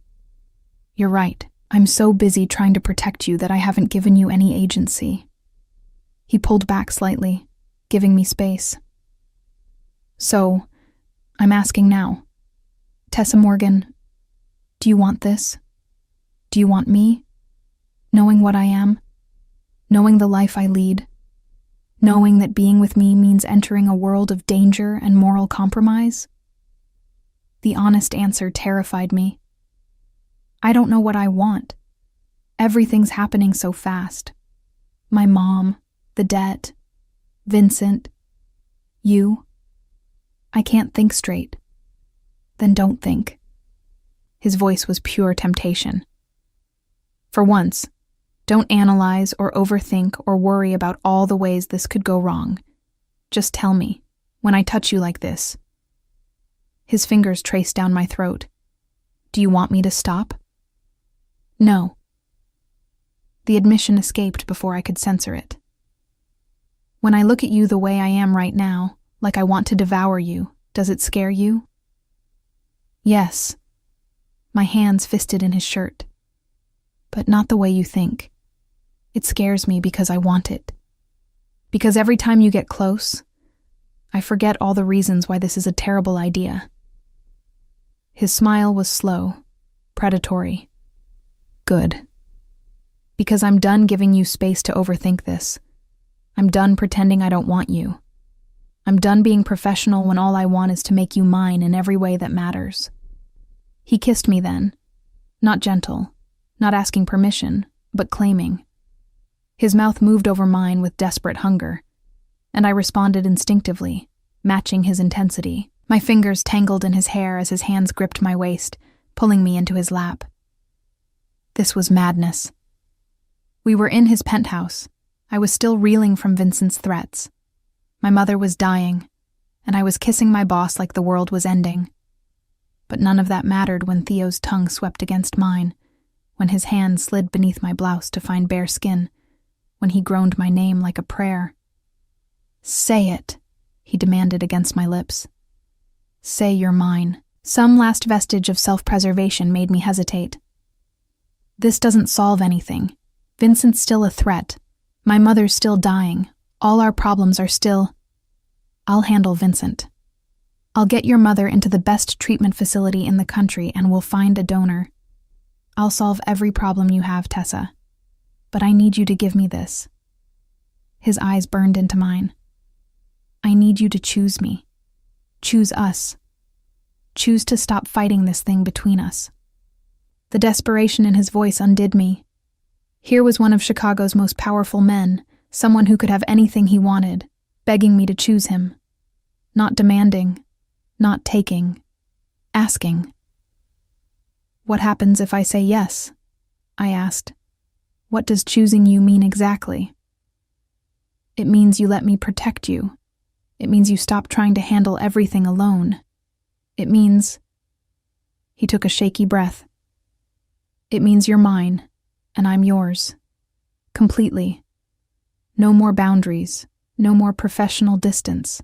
You're right. I'm so busy trying to protect you that I haven't given you any agency. He pulled back slightly, giving me space. So, I'm asking now. Tessa Morgan, do you want this? Do you want me? Knowing what I am? Knowing the life I lead? Knowing that being with me means entering a world of danger and moral compromise? The honest answer terrified me. I don't know what I want. Everything's happening so fast. My mom, the debt, Vincent, you. I can't think straight. Then don't think. His voice was pure temptation. For once, don't analyze or overthink or worry about all the ways this could go wrong. Just tell me, when I touch you like this. His fingers traced down my throat. Do you want me to stop? No. The admission escaped before I could censor it. When I look at you the way I am right now, like I want to devour you, does it scare you? Yes. My hands fisted in his shirt. But not the way you think. It scares me because I want it. Because every time you get close, I forget all the reasons why this is a terrible idea. His smile was slow, predatory. Good. Because I'm done giving you space to overthink this. I'm done pretending I don't want you. I'm done being professional when all I want is to make you mine in every way that matters. He kissed me then. Not gentle, not asking permission, but claiming. His mouth moved over mine with desperate hunger, and I responded instinctively, matching his intensity. My fingers tangled in his hair as his hands gripped my waist, pulling me into his lap. This was madness. We were in his penthouse. I was still reeling from Vincent's threats. My mother was dying, and I was kissing my boss like the world was ending. But none of that mattered when Theo's tongue swept against mine, when his hand slid beneath my blouse to find bare skin, when he groaned my name like a prayer. Say it, he demanded against my lips. Say you're mine. Some last vestige of self-preservation made me hesitate. This doesn't solve anything. Vincent's still a threat. My mother's still dying. All our problems are still... I'll handle Vincent. I'll get your mother into the best treatment facility in the country and we'll find a donor. I'll solve every problem you have, Tessa. But I need you to give me this. His eyes burned into mine. I need you to choose me. Choose us. Choose to stop fighting this thing between us. The desperation in his voice undid me. Here was one of Chicago's most powerful men, someone who could have anything he wanted, begging me to choose him. Not demanding, not taking, asking. What happens if I say yes? I asked. What does choosing you mean exactly? It means you let me protect you. It means you stop trying to handle everything alone. It means... He took a shaky breath. It means you're mine, and I'm yours. Completely. No more boundaries, no more professional distance.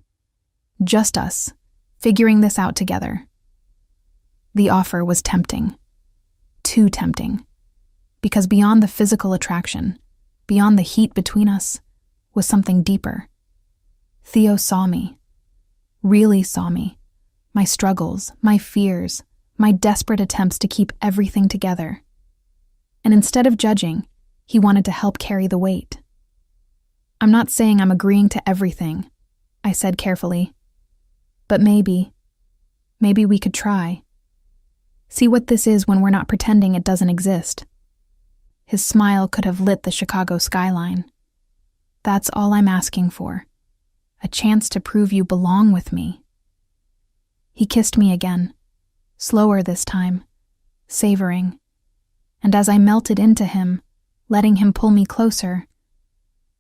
Just us, figuring this out together. The offer was tempting. Too tempting. Because beyond the physical attraction, beyond the heat between us, was something deeper. Theo saw me. Really saw me. My struggles, my fears, my desperate attempts to keep everything together. And instead of judging, he wanted to help carry the weight. I'm not saying I'm agreeing to everything, I said carefully. But maybe we could try. See what this is when we're not pretending it doesn't exist. His smile could have lit the Chicago skyline. That's all I'm asking for. A chance to prove you belong with me. He kissed me again, slower this time, savoring, And as I melted into him, letting him pull me closer,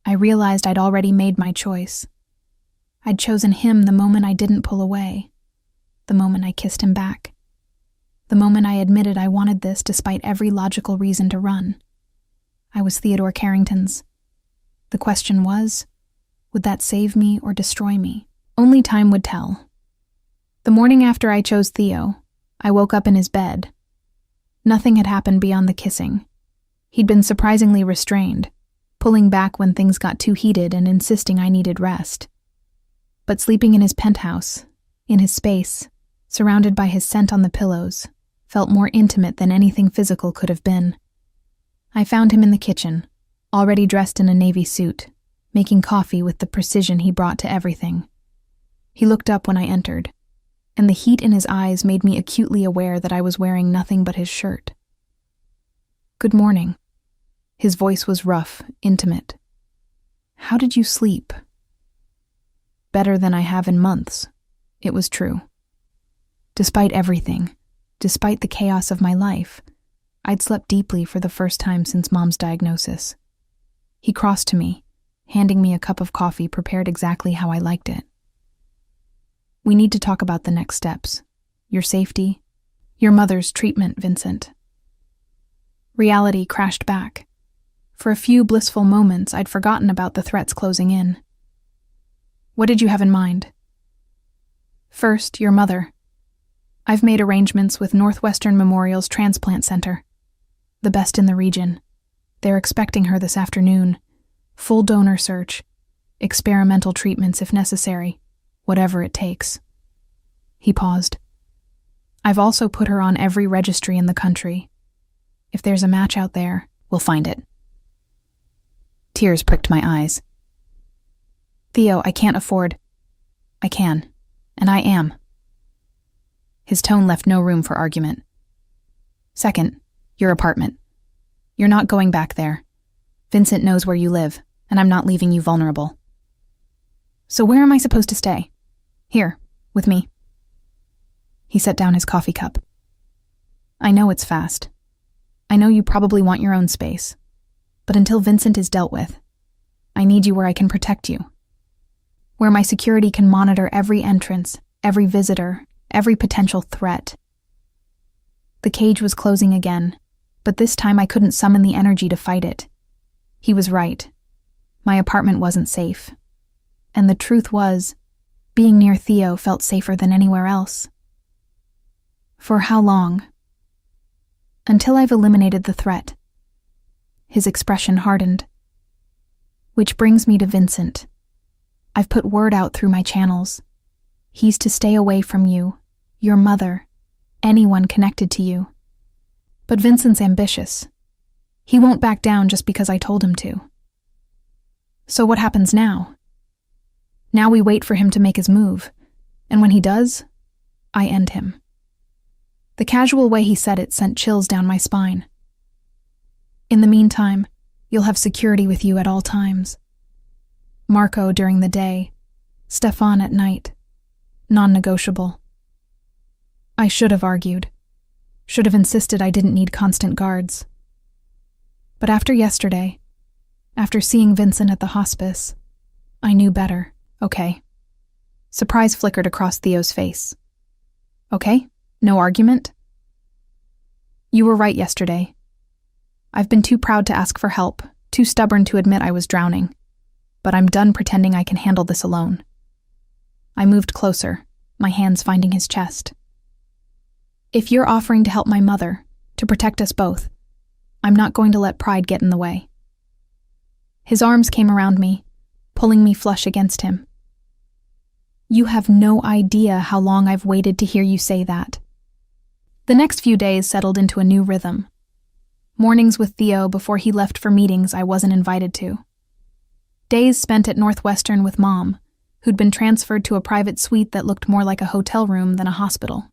I realized I'd already made my choice. I'd chosen him the moment I didn't pull away, the moment I kissed him back, the moment I admitted I wanted this despite every logical reason to run. I was Theodore Carrington's. The question was, would that save me or destroy me? Only time would tell. The morning after I chose Theo, I woke up in his bed. Nothing had happened beyond the kissing. He'd been surprisingly restrained, pulling back when things got too heated and insisting I needed rest. But sleeping in his penthouse, in his space, surrounded by his scent on the pillows, felt more intimate than anything physical could have been. I found him in the kitchen, already dressed in a navy suit, making coffee with the precision he brought to everything. He looked up when I entered, and the heat in his eyes made me acutely aware that I was wearing nothing but his shirt. "Good morning." His voice was rough, intimate. "How did you sleep?" "Better than I have in months." It was true. Despite everything, despite the chaos of my life, I'd slept deeply for the first time since Mom's diagnosis. He crossed to me, handing me a cup of coffee prepared exactly how I liked it. "We need to talk about the next steps. Your safety, your mother's treatment, Vincent." Reality crashed back. For a few blissful moments, I'd forgotten about the threats closing in. "What did you have in mind?" "First, your mother. I've made arrangements with Northwestern Memorial's Transplant Center, the best in the region. They're expecting her this afternoon. Full donor search, experimental treatments if necessary, whatever it takes." He paused. "I've also put her on every registry in the country. If there's a match out there, we'll find it." Tears pricked my eyes. "Theo, I can't afford." "I can, and I am." His tone left no room for argument. "Second, your apartment. You're not going back there. Vincent knows where you live, and I'm not leaving you vulnerable." "So where am I supposed to stay?" "Here, with me." He set down his coffee cup. "I know it's fast. I know you probably want your own space. But until Vincent is dealt with, I need you where I can protect you. Where my security can monitor every entrance, every visitor, every potential threat." The cage was closing again, but this time I couldn't summon the energy to fight it. He was right. My apartment wasn't safe. And the truth was, being near Theo felt safer than anywhere else. "For how long?" "Until I've eliminated the threat." His expression hardened. "Which brings me to Vincent. I've put word out through my channels. He's to stay away from you, your mother, anyone connected to you. But Vincent's ambitious. He won't back down just because I told him to." "So what happens now?" "Now we wait for him to make his move, and when he does, I end him." The casual way he said it sent chills down my spine. "In the meantime, you'll have security with you at all times. Marco during the day, Stefan at night. Non-negotiable." I should have argued. Should have insisted I didn't need constant guards. But after yesterday, after seeing Vincent at the hospice, I knew better. "Okay." Surprise flickered across Theo's face. "Okay? No argument?" "You were right yesterday. I've been too proud to ask for help, too stubborn to admit I was drowning. But I'm done pretending I can handle this alone." I moved closer, my hands finding his chest. "If you're offering to help my mother, to protect us both, I'm not going to let pride get in the way." His arms came around me, pulling me flush against him. "You have no idea how long I've waited to hear you say that." The next few days settled into a new rhythm. Mornings with Theo before he left for meetings I wasn't invited to. Days spent at Northwestern with Mom, who'd been transferred to a private suite that looked more like a hotel room than a hospital.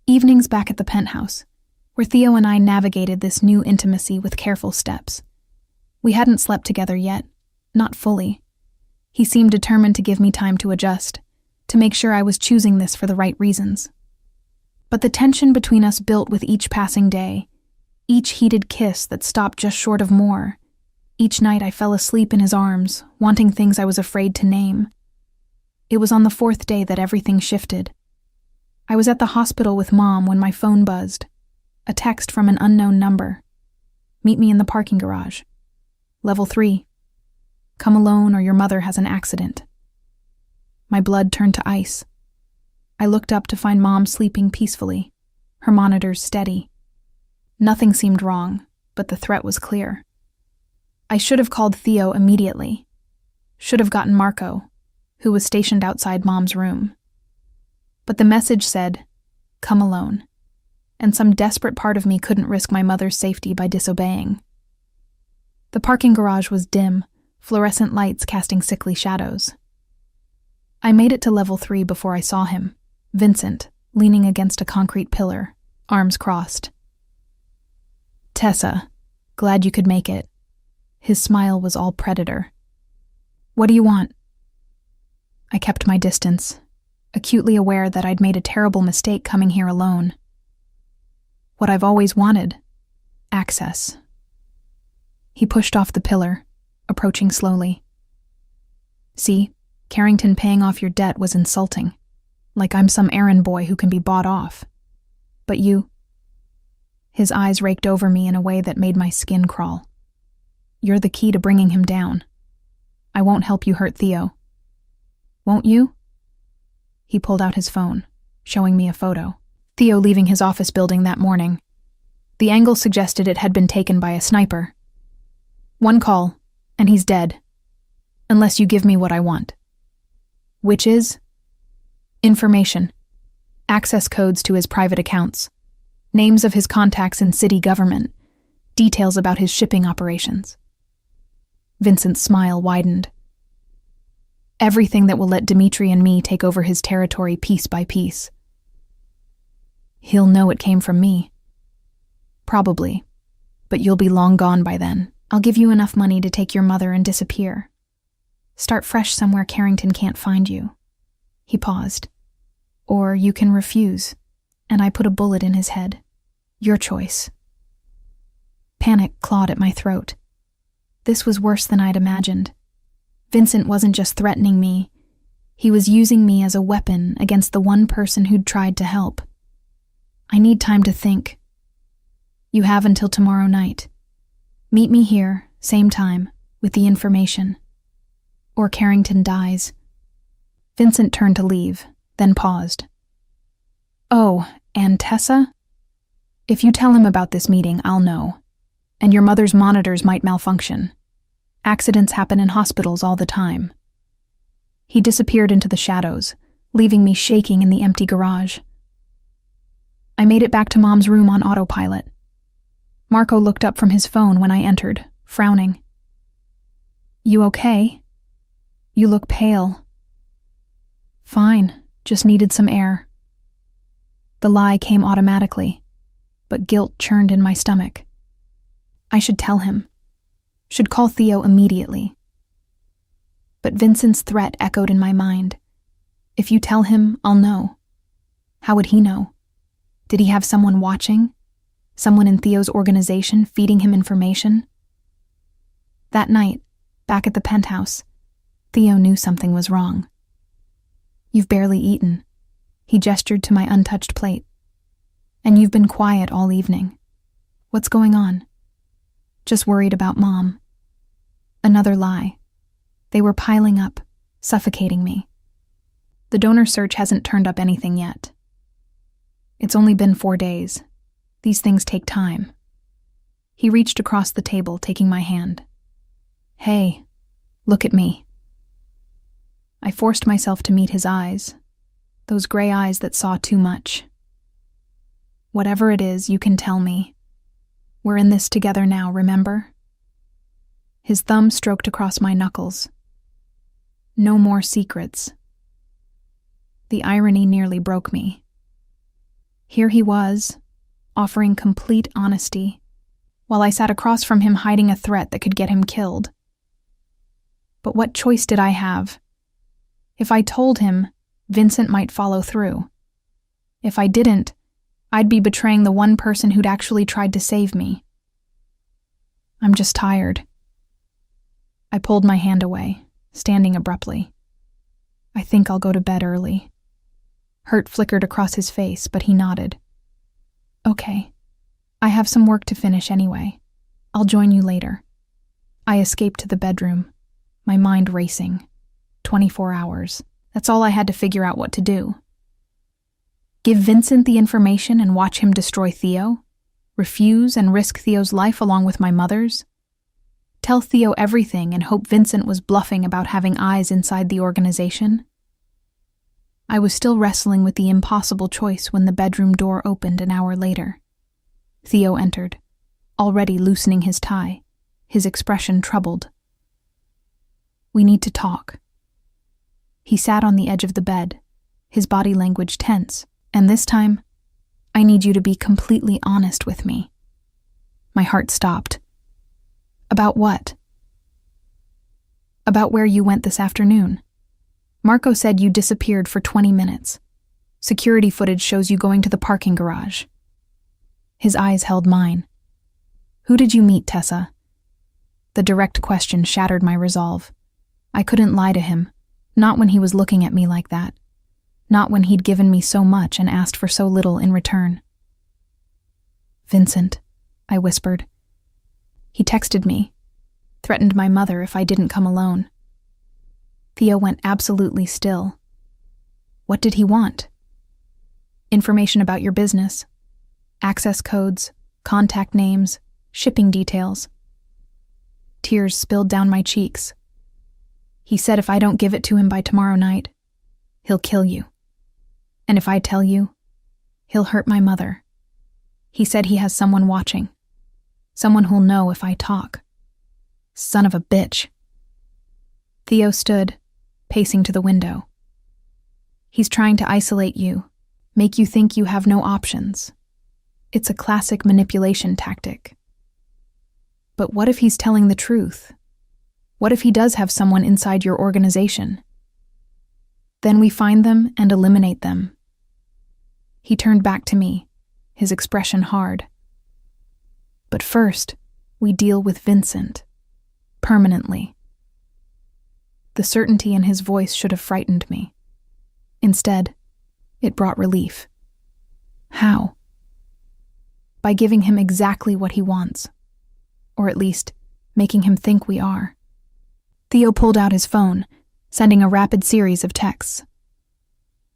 Evenings back at the penthouse, where Theo and I navigated this new intimacy with careful steps. We hadn't slept together yet, not fully. He seemed determined to give me time to adjust, to make sure I was choosing this for the right reasons. But the tension between us built with each passing day. Each heated kiss that stopped just short of more. Each night I fell asleep in his arms, wanting things I was afraid to name. It was on the 4th day that everything shifted. I was at the hospital with Mom when my phone buzzed. A text from an unknown number. Meet me in the parking garage. Level 3. Come alone or your mother has an accident. My blood turned to ice. I looked up to find Mom sleeping peacefully, her monitors steady. Nothing seemed wrong, but the threat was clear. I should have called Theo immediately. Should have gotten Marco, who was stationed outside Mom's room. But the message said, come alone, and some desperate part of me couldn't risk my mother's safety by disobeying. The parking garage was dim, fluorescent lights casting sickly shadows. I made it to level 3 before I saw him, Vincent, leaning against a concrete pillar, arms crossed. Tessa, glad you could make it. His smile was all predator. What do you want? I kept my distance, acutely aware that I'd made a terrible mistake coming here alone. What I've always wanted, access. He pushed off the pillar, approaching slowly. See, Carrington paying off your debt was insulting, like I'm some errand boy who can be bought off. But you... His eyes raked over me in a way that made my skin crawl. You're the key to bringing him down. I won't help you hurt Theo. Won't you? He pulled out his phone, showing me a photo. Theo leaving his office building that morning. The angle suggested it had been taken by a sniper. One call, and he's dead. Unless you give me what I want. Which is? Information. Access codes to his private accounts. Names of his contacts in city government. Details about his shipping operations. Vincent's smile widened. Everything that will let Dimitri and me take over his territory piece by piece. He'll know it came from me. Probably. But you'll be long gone by then. I'll give you enough money to take your mother and disappear. Start fresh somewhere Carrington can't find you. He paused. Or you can refuse, and I put a bullet in his head. Your choice. Panic clawed at my throat. This was worse than I'd imagined. Vincent wasn't just threatening me. He was using me as a weapon against the one person who'd tried to help. I need time to think. You have until tomorrow night. Meet me here, same time, with the information. Or Carrington dies. Vincent turned to leave, then paused. Oh, and Tessa? If you tell him about this meeting, I'll know. And your mother's monitors might malfunction. Accidents happen in hospitals all the time. He disappeared into the shadows, leaving me shaking in the empty garage. I made it back to Mom's room on autopilot. Marco looked up from his phone when I entered, frowning. You okay? You look pale. Fine, just needed some air. The lie came automatically, but guilt churned in my stomach. I should tell him. Should call Theo immediately. But Vincent's threat echoed in my mind. If you tell him, I'll know. How would he know? Did he have someone watching? Someone in Theo's organization feeding him information? That night, back at the penthouse, Theo knew something was wrong. You've barely eaten. He gestured to my untouched plate. And you've been quiet all evening. What's going on? Just worried about Mom. Another lie. They were piling up, suffocating me. The donor search hasn't turned up anything yet. It's only been 4 days. These things take time. He reached across the table, taking my hand. Hey, look at me. I forced myself to meet his eyes, those gray eyes that saw too much. Whatever it is, you can tell me. We're in this together now, remember? His thumb stroked across my knuckles. No more secrets. The irony nearly broke me. Here he was, offering complete honesty, while I sat across from him hiding a threat that could get him killed. But what choice did I have? If I told him, Vincent might follow through. If I didn't, I'd be betraying the one person who'd actually tried to save me. I'm just tired. I pulled my hand away, standing abruptly. I think I'll go to bed early. Hurt flickered across his face, but he nodded. Okay. I have some work to finish anyway. I'll join you later. I escaped to the bedroom, my mind racing. 24 hours. That's all I had to figure out what to do. Give Vincent the information and watch him destroy Theo? Refuse and risk Theo's life along with my mother's? Tell Theo everything and hope Vincent was bluffing about having eyes inside the organization? I was still wrestling with the impossible choice when the bedroom door opened an hour later. Theo entered, already loosening his tie, his expression troubled. We need to talk. He sat on the edge of the bed, his body language tense, and this time, I need you to be completely honest with me. My heart stopped. About what? About where you went this afternoon. Marco said you disappeared for 20 minutes. Security footage shows you going to the parking garage. His eyes held mine. Who did you meet, Tessa? The direct question shattered my resolve. I couldn't lie to him, not when he was looking at me like that. Not when he'd given me so much and asked for so little in return. Vincent, I whispered. He texted me, threatened my mother if I didn't come alone. Theo went absolutely still. What did he want? Information about your business. Access codes, contact names, shipping details. Tears spilled down my cheeks. He said if I don't give it to him by tomorrow night, he'll kill you. And if I tell you, he'll hurt my mother. He said he has someone watching. Someone who'll know if I talk. Son of a bitch. Theo stood, pacing to the window. He's trying to isolate you, make you think you have no options. It's a classic manipulation tactic. But what if he's telling the truth? What if he does have someone inside your organization? Then we find them and eliminate them. He turned back to me, his expression hard. But first, we deal with Vincent. Permanently. The certainty in his voice should have frightened me. Instead, it brought relief. How? By giving him exactly what he wants. Or at least, making him think we are. Theo pulled out his phone, sending a rapid series of texts.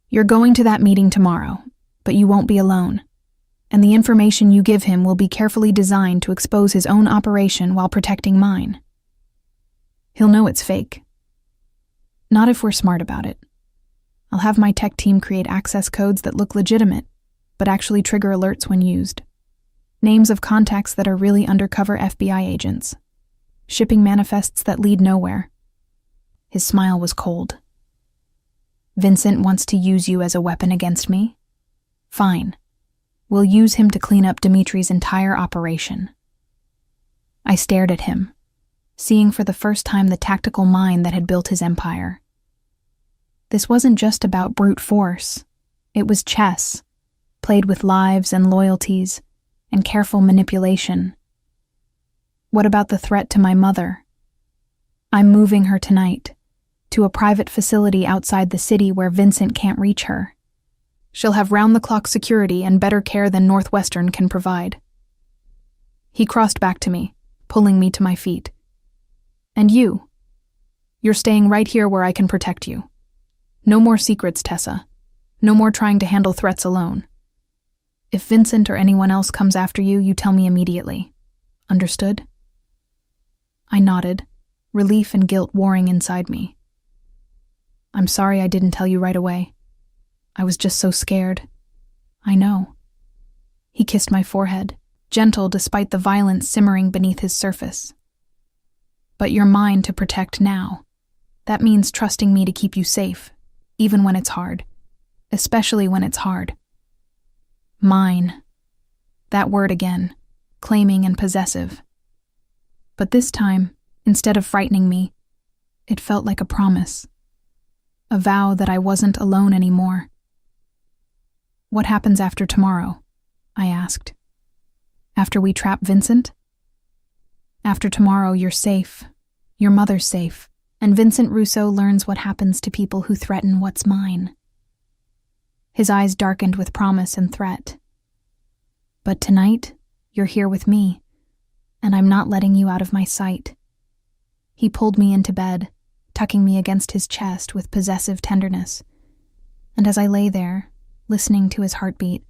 You're going to that meeting tomorrow, but you won't be alone. And the information you give him will be carefully designed to expose his own operation while protecting mine. He'll know it's fake. Not if we're smart about it. I'll have my tech team create access codes that look legitimate, but actually trigger alerts when used. Names of contacts that are really undercover FBI agents. Shipping manifests that lead nowhere. His smile was cold. Vincent wants to use you as a weapon against me? Fine. We'll use him to clean up Dimitri's entire operation. I stared at him, seeing for the first time the tactical mind that had built his empire. This wasn't just about brute force. It was chess, played with lives and loyalties, and careful manipulation. What about the threat to my mother? I'm moving her tonight, to a private facility outside the city where Vincent can't reach her. She'll have round-the-clock security and better care than Northwestern can provide. He crossed back to me, pulling me to my feet. And you? You're staying right here where I can protect you. No more secrets, Tessa. No more trying to handle threats alone. If Vincent or anyone else comes after you, you tell me immediately. Understood? I nodded, relief and guilt warring inside me. I'm sorry I didn't tell you right away. I was just so scared. I know. He kissed my forehead, gentle despite the violence simmering beneath his surface. But you're mine to protect now. That means trusting me to keep you safe, even when it's hard. Especially when it's hard. Mine. That word again, claiming and possessive. But this time, instead of frightening me, it felt like a promise. A vow that I wasn't alone anymore. What happens after tomorrow? I asked. After we trap Vincent? After tomorrow, you're safe. Your mother's safe. And Vincent Russo learns what happens to people who threaten what's mine. His eyes darkened with promise and threat. But tonight, you're here with me, and I'm not letting you out of my sight. He pulled me into bed, tucking me against his chest with possessive tenderness. And as I lay there, listening to his heartbeat,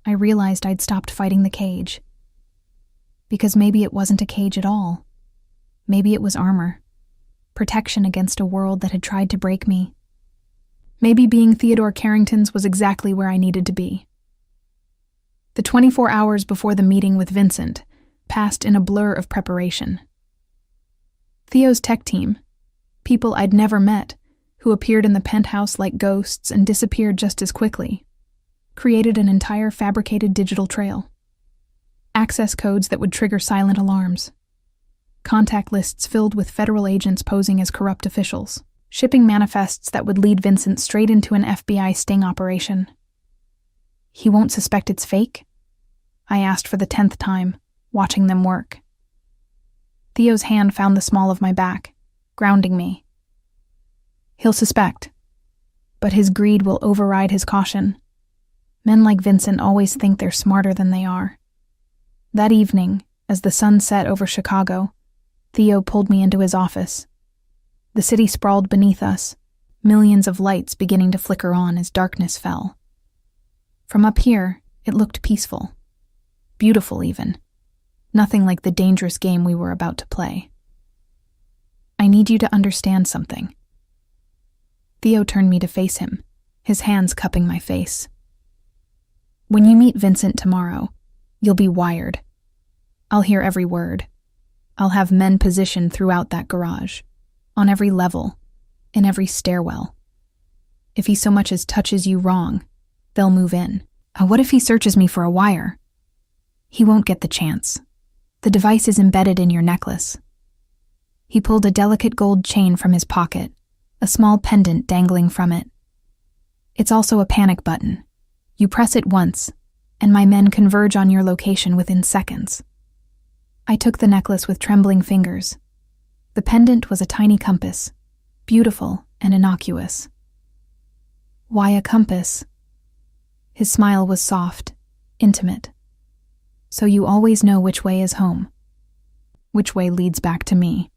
I realized I'd stopped fighting the cage. Because maybe it wasn't a cage at all. Maybe it was armor. Protection against a world that had tried to break me. Maybe being Theodore Carrington's was exactly where I needed to be. The 24 hours before the meeting with Vincent passed in a blur of preparation. Theo's tech team, people I'd never met, who appeared in the penthouse like ghosts and disappeared just as quickly, created an entire fabricated digital trail. Access codes that would trigger silent alarms. Contact lists filled with federal agents posing as corrupt officials. Shipping manifests that would lead Vincent straight into an FBI sting operation. He won't suspect it's fake? I asked for the 10th time, watching them work. Theo's hand found the small of my back, grounding me. He'll suspect, but his greed will override his caution. Men like Vincent always think they're smarter than they are. That evening, as the sun set over Chicago, Theo pulled me into his office. The city sprawled beneath us, millions of lights beginning to flicker on as darkness fell. From up here, it looked peaceful. Beautiful, even. Nothing like the dangerous game we were about to play. I need you to understand something. Theo turned me to face him, his hands cupping my face. When you meet Vincent tomorrow, you'll be wired. I'll hear every word. I'll have men positioned throughout that garage, on every level, in every stairwell. If he so much as touches you wrong, they'll move in. What if he searches me for a wire? He won't get the chance. The device is embedded in your necklace. He pulled a delicate gold chain from his pocket, a small pendant dangling from it. It's also a panic button. You press it once, and my men converge on your location within seconds. I took the necklace with trembling fingers. The pendant was a tiny compass, beautiful and innocuous. Why a compass? His smile was soft, intimate. So you always know which way is home, which way leads back to me.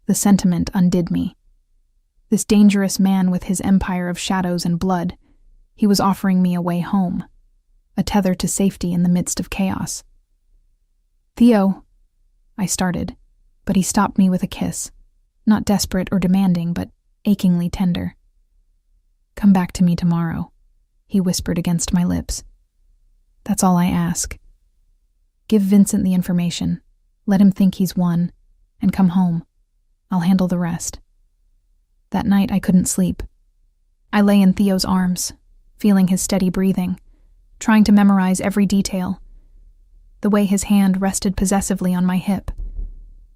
The sentiment undid me. This dangerous man with his empire of shadows and blood, he was offering me a way home, a tether to safety in the midst of chaos. Theo, I started, but he stopped me with a kiss, not desperate or demanding, but achingly tender. Come back to me tomorrow, he whispered against my lips. That's all I ask. Give Vincent the information, let him think he's won, and come home. I'll handle the rest. That night I couldn't sleep. I lay in Theo's arms, feeling his steady breathing, trying to memorize every detail. The way his hand rested possessively on my hip,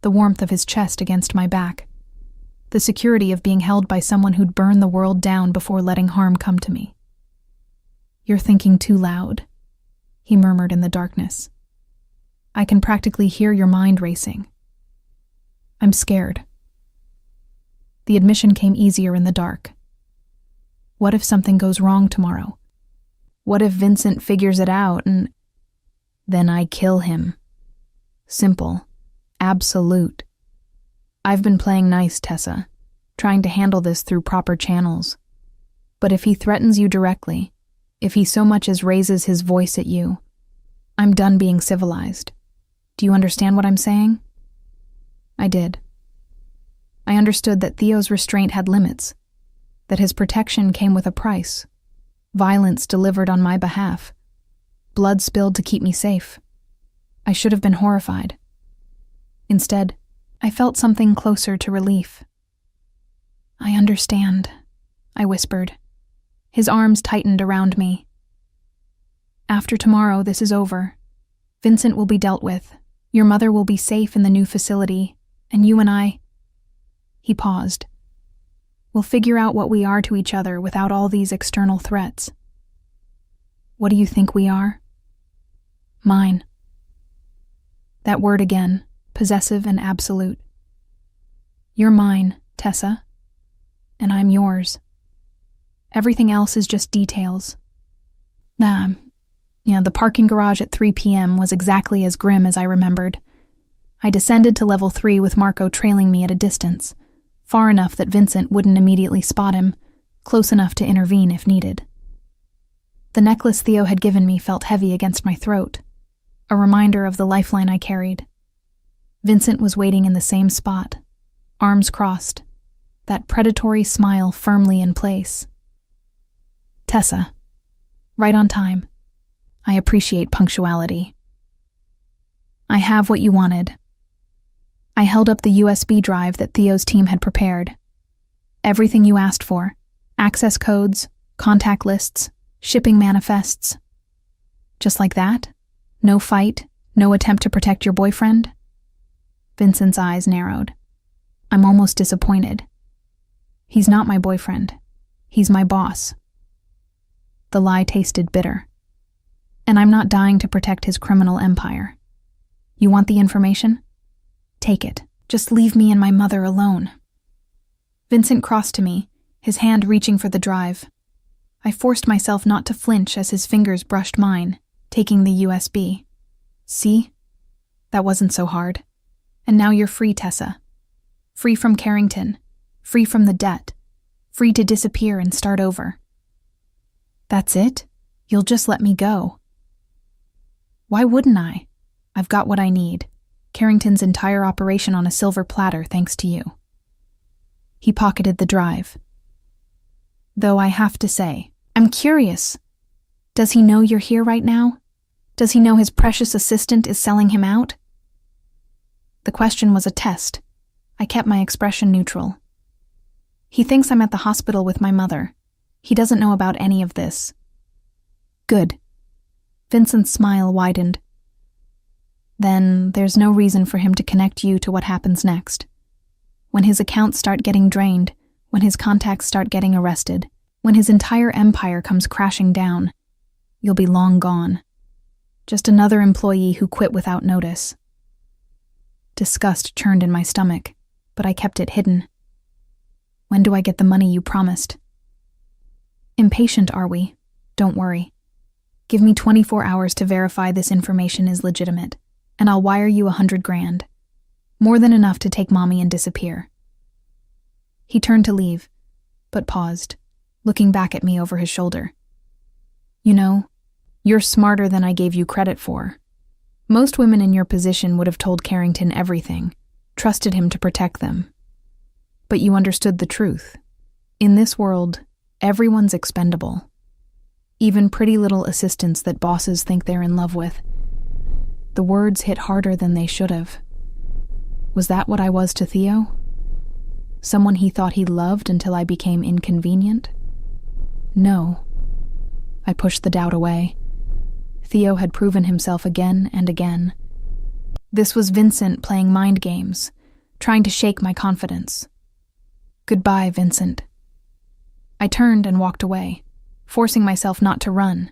the warmth of his chest against my back, the security of being held by someone who'd burn the world down before letting harm come to me. You're thinking too loud, he murmured in the darkness. I can practically hear your mind racing. I'm scared. The admission came easier in the dark. What if something goes wrong tomorrow? What if Vincent figures it out and... Then I kill him. Simple. Absolute. I've been playing nice, Tessa, trying to handle this through proper channels. But if he threatens you directly, if he so much as raises his voice at you, I'm done being civilized. Do you understand what I'm saying? I did. I understood that Theo's restraint had limits, that his protection came with a price, violence delivered on my behalf, blood spilled to keep me safe. I should have been horrified. Instead, I felt something closer to relief. I understand, I whispered. His arms tightened around me. After tomorrow, this is over. Vincent will be dealt with. Your mother will be safe in the new facility, and you and I... He paused. We'll figure out what we are to each other without all these external threats. What do you think we are? Mine. That word again, possessive and absolute. You're mine, Tessa, and I'm yours. Everything else is just details. The parking garage at 3 p.m. was exactly as grim as I remembered. I descended to level 3 with Marco trailing me at a distance, far enough that Vincent wouldn't immediately spot him, close enough to intervene if needed. The necklace Theo had given me felt heavy against my throat, a reminder of the lifeline I carried. Vincent was waiting in the same spot, arms crossed, that predatory smile firmly in place. Tessa. Right on time. I appreciate punctuality. I have what you wanted. I held up the USB drive that Theo's team had prepared. Everything you asked for. Access codes, contact lists, shipping manifests. Just like that? No fight, no attempt to protect your boyfriend? Vincent's eyes narrowed. I'm almost disappointed. He's not my boyfriend. He's my boss. The lie tasted bitter. And I'm not dying to protect his criminal empire. You want the information? Take it. Just leave me and my mother alone. Vincent crossed to me, his hand reaching for the drive. I forced myself not to flinch as his fingers brushed mine, taking the USB. See? That wasn't so hard. And now you're free, Tessa. Free from Carrington. Free from the debt. Free to disappear and start over. That's it? You'll just let me go? Why wouldn't I? I've got what I need. Carrington's entire operation on a silver platter thanks to you. He pocketed the drive. Though I have to say, I'm curious. Does he know you're here right now? Does he know his precious assistant is selling him out? The question was a test. I kept my expression neutral. He thinks I'm at the hospital with my mother. He doesn't know about any of this. Good. Vincent's smile widened. Then there's no reason for him to connect you to what happens next. When his accounts start getting drained, when his contacts start getting arrested, when his entire empire comes crashing down, you'll be long gone. Just another employee who quit without notice. Disgust churned in my stomach, but I kept it hidden. When do I get the money you promised? Impatient, are we? Don't worry. Give me 24 hours to verify this information is legitimate, and I'll wire you $100,000. More than enough to take Mommy and disappear. He turned to leave, but paused, looking back at me over his shoulder. You know, you're smarter than I gave you credit for. Most women in your position would have told Carrington everything, trusted him to protect them. But you understood the truth. In this world, everyone's expendable. Even pretty little assistants that bosses think they're in love with. The words hit harder than they should have. Was that what I was to Theo? Someone he thought he loved until I became inconvenient? No. I pushed the doubt away. Theo had proven himself again and again. This was Vincent playing mind games, trying to shake my confidence. Goodbye, Vincent. I turned and walked away, forcing myself not to run,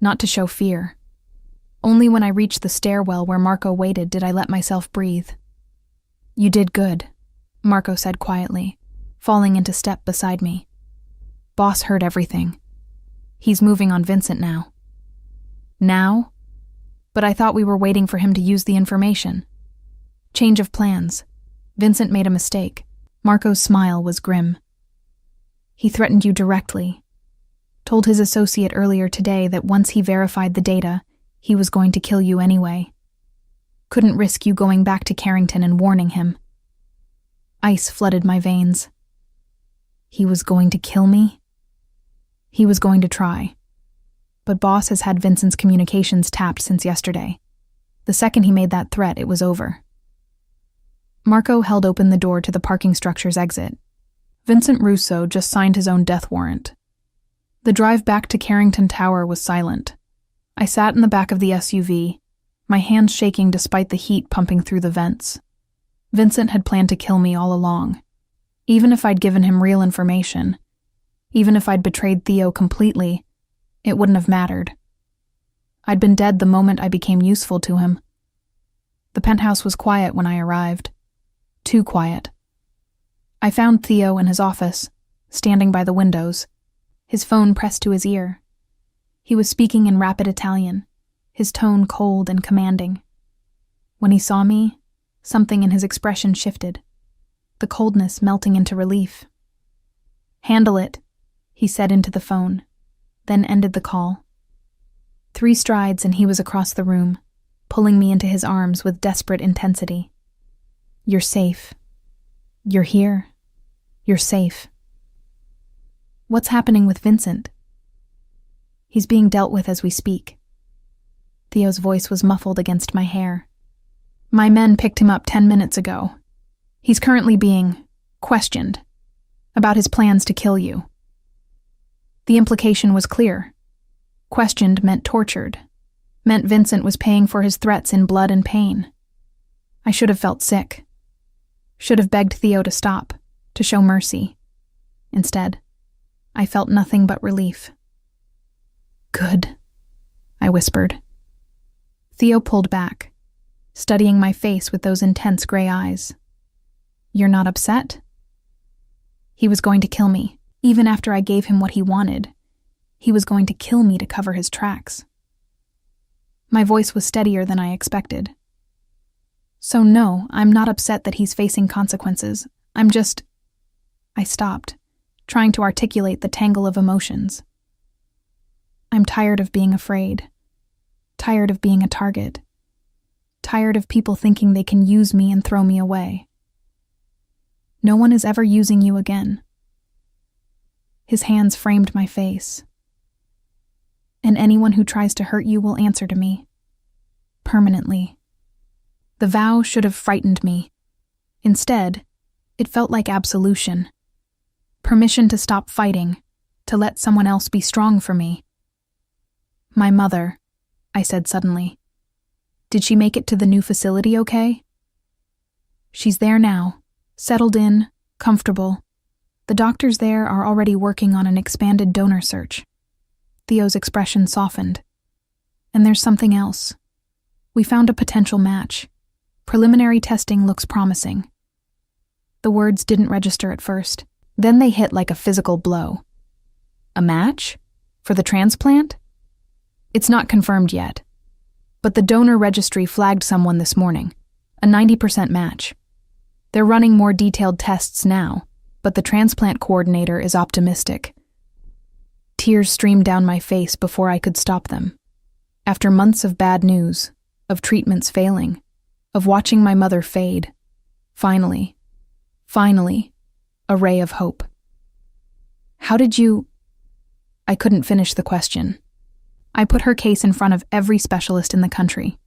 not to show fear. Only when I reached the stairwell where Marco waited did I let myself breathe. You did good, Marco said quietly, falling into step beside me. Boss heard everything. He's moving on Vincent now. Now? But I thought we were waiting for him to use the information. Change of plans. Vincent made a mistake. Marco's smile was grim. He threatened you directly. Told his associate earlier today that once he verified the data, he was going to kill you anyway. Couldn't risk you going back to Carrington and warning him. Ice flooded my veins. He was going to kill me? He was going to try. But Boss has had Vincent's communications tapped since yesterday. The second he made that threat, it was over. Marco held open the door to the parking structure's exit. Vincent Russo just signed his own death warrant. The drive back to Carrington Tower was silent. I sat in the back of the SUV, my hands shaking despite the heat pumping through the vents. Vincent had planned to kill me all along. Even if I'd given him real information, even if I'd betrayed Theo completely, it wouldn't have mattered. I'd been dead the moment I became useful to him. The penthouse was quiet when I arrived. Too quiet. I found Theo in his office, standing by the windows, his phone pressed to his ear. He was speaking in rapid Italian, his tone cold and commanding. When he saw me, something in his expression shifted, the coldness melting into relief. "Handle it," he said into the phone, then ended the call. 3 strides and he was across the room, pulling me into his arms with desperate intensity. "You're safe. You're here. You're safe." "What's happening with Vincent?" "He's being dealt with as we speak." Theo's voice was muffled against my hair. "My men picked him up 10 minutes ago. He's currently being questioned about his plans to kill you." The implication was clear. Questioned meant tortured, meant Vincent was paying for his threats in blood and pain. I should have felt sick. Should have begged Theo to stop, to show mercy. Instead, I felt nothing but relief. "Good," I whispered. Theo pulled back, studying my face with those intense gray eyes. "You're not upset?" He was going to kill me, even after I gave him what he wanted. He was going to kill me to cover his tracks. My voice was steadier than I expected. "So no, I'm not upset that he's facing consequences. I'm just—" I stopped, trying to articulate the tangle of emotions. "I'm tired of being afraid. Tired of being a target. Tired of people thinking they can use me and throw me away. No one is ever using you again." His hands framed my face. "And anyone who tries to hurt you will answer to me. Permanently." The vow should have frightened me. Instead, it felt like absolution. Permission to stop fighting, to let someone else be strong for me. "My mother," I said suddenly. "Did she make it to the new facility okay?" "She's there now, settled in, comfortable. The doctors there are already working on an expanded donor search." Theo's expression softened. "And there's something else. We found a potential match. Preliminary testing looks promising." The words didn't register at first. Then they hit like a physical blow. "A match? For the transplant?" "It's not confirmed yet. But the donor registry flagged someone this morning. A 90% match. They're running more detailed tests now, but the transplant coordinator is optimistic." Tears streamed down my face before I could stop them. After months of bad news, of treatments failing, of watching my mother fade, finally, a ray of hope. "How did you—" I couldn't finish the question. I put her case in front of every specialist in the country,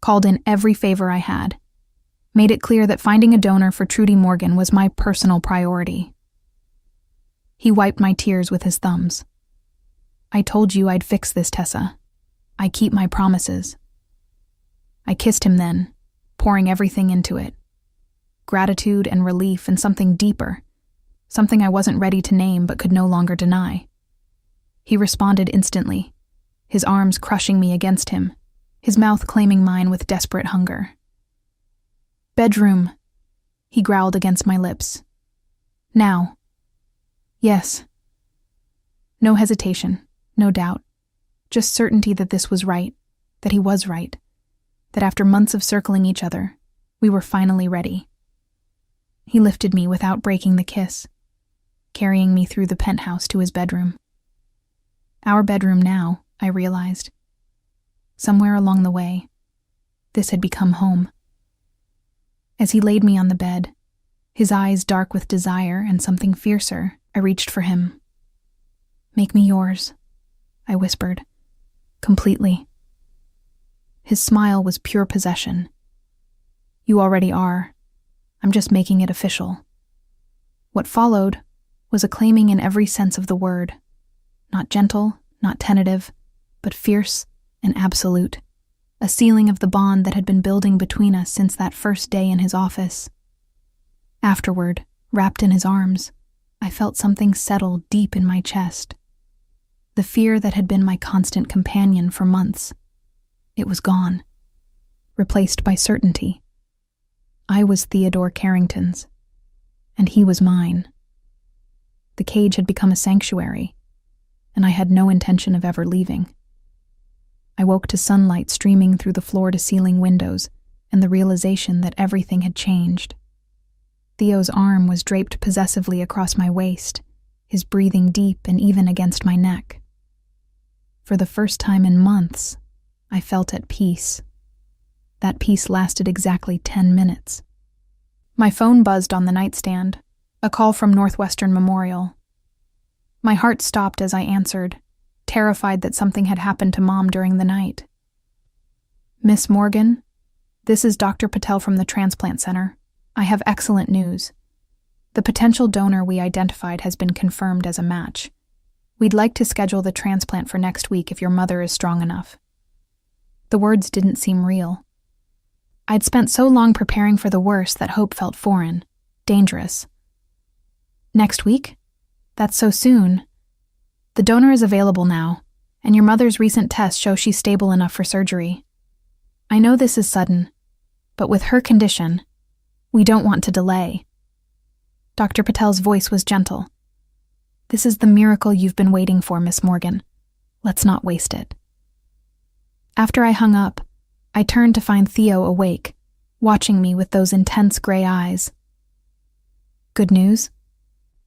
called in every favor I had, made it clear that finding a donor for Trudy Morgan was my personal priority. He wiped my tears with his thumbs. "I told you I'd fix this, Tessa. I keep my promises." I kissed him then, pouring everything into it. Gratitude and relief and something deeper, something I wasn't ready to name but could no longer deny. He responded instantly, his arms crushing me against him, his mouth claiming mine with desperate hunger. "Bedroom," he growled against my lips. "Now." "Yes." No hesitation, no doubt, just certainty that this was right, that he was right, that after months of circling each other, we were finally ready. He lifted me without breaking the kiss, carrying me through the penthouse to his bedroom. Our bedroom now, I realized. Somewhere along the way, this had become home. As he laid me on the bed, his eyes dark with desire and something fiercer, I reached for him. "Make me yours," I whispered, completely. His smile was pure possession. "You already are. I'm just making it official." What followed was a claiming in every sense of the word. Not gentle, not tentative, but fierce and absolute. A sealing of the bond that had been building between us since that first day in his office. Afterward, wrapped in his arms, I felt something settle deep in my chest. The fear that had been my constant companion for months, It was gone, replaced by certainty. I was Theodore Carrington's, and he was mine. The cage had become a sanctuary, and I had no intention of ever leaving. I woke to sunlight streaming through the floor-to-ceiling windows and the realization that everything had changed. Theo's arm was draped possessively across my waist, his breathing deep and even against my neck. For the first time in months, I felt at peace. That peace lasted exactly 10 minutes. My phone buzzed on the nightstand, a call from Northwestern Memorial. My heart stopped as I answered, terrified that something had happened to Mom during the night. "Miss Morgan, this is Dr. Patel from the Transplant Center. I have excellent news. The potential donor we identified has been confirmed as a match. We'd like to schedule the transplant for next week if your mother is strong enough." The words didn't seem real. I'd spent so long preparing for the worst that hope felt foreign, dangerous. "Next week? That's so soon. The donor is available now, and your mother's recent tests show she's stable enough for surgery. I know this is sudden, but with her condition, we don't want to delay." Dr. Patel's voice was gentle. "This is the miracle you've been waiting for, Miss Morgan. Let's not waste it." After I hung up, I turned to find Theo awake, watching me with those intense gray eyes. "Good news?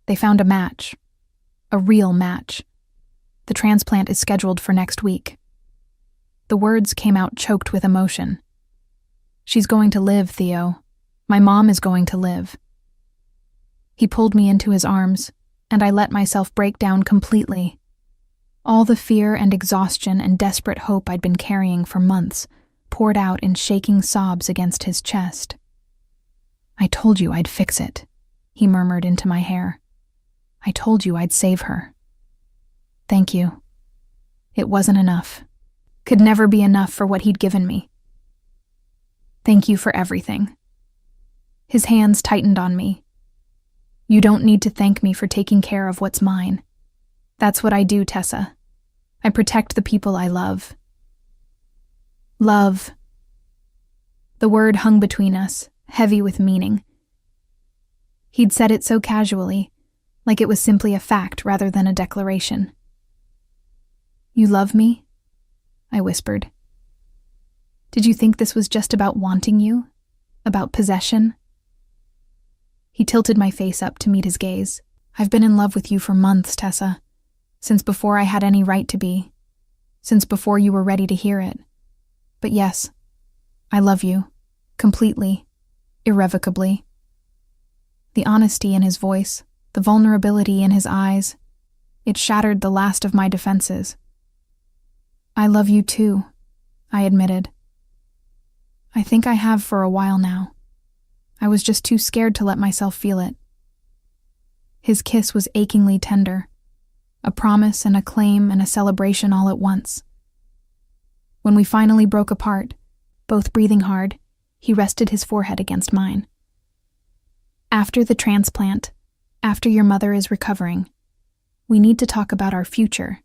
They found a match. A real match. The transplant is scheduled for next week." The words came out choked with emotion. "She's going to live, Theo. My mom is going to live." He pulled me into his arms, and I let myself break down completely. All the fear and exhaustion and desperate hope I'd been carrying for months poured out in shaking sobs against his chest. "I told you I'd fix it," he murmured into my hair. "I told you I'd save her." "Thank you." It wasn't enough. Could never be enough for what he'd given me. "Thank you for everything." His hands tightened on me. "You don't need to thank me for taking care of what's mine. That's what I do, Tessa. I protect the people I love." Love. The word hung between us, heavy with meaning. He'd said it so casually, like it was simply a fact rather than a declaration. "You love me?" I whispered. "Did you think this was just about wanting you? About possession?" He tilted my face up to meet his gaze. "I've been in love with you for months, Tessa. Since before I had any right to be. Since before you were ready to hear it. But yes, I love you. Completely. Irrevocably." The honesty in his voice, the vulnerability in his eyes, it shattered the last of my defenses. "I love you too," I admitted. "I think I have for a while now. I was just too scared to let myself feel it." His kiss was achingly tender, a promise and a claim and a celebration all at once. When we finally broke apart, both breathing hard, he rested his forehead against mine. "After the transplant, after your mother is recovering, we need to talk about our future,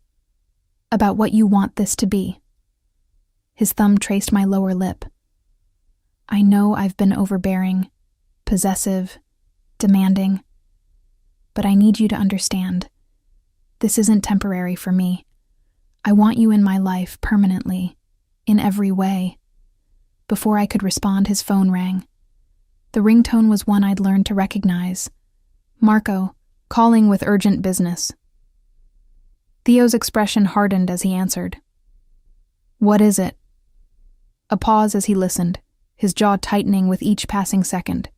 about what you want this to be." His thumb traced my lower lip. "I know I've been overbearing, possessive, demanding, but I need you to understand. This isn't temporary for me. I want you in my life permanently, in every way." Before I could respond, his phone rang. The ringtone was one I'd learned to recognize. Marco, calling with urgent business. Theo's expression hardened as he answered. "What is it?" A pause as he listened, his jaw tightening with each passing second.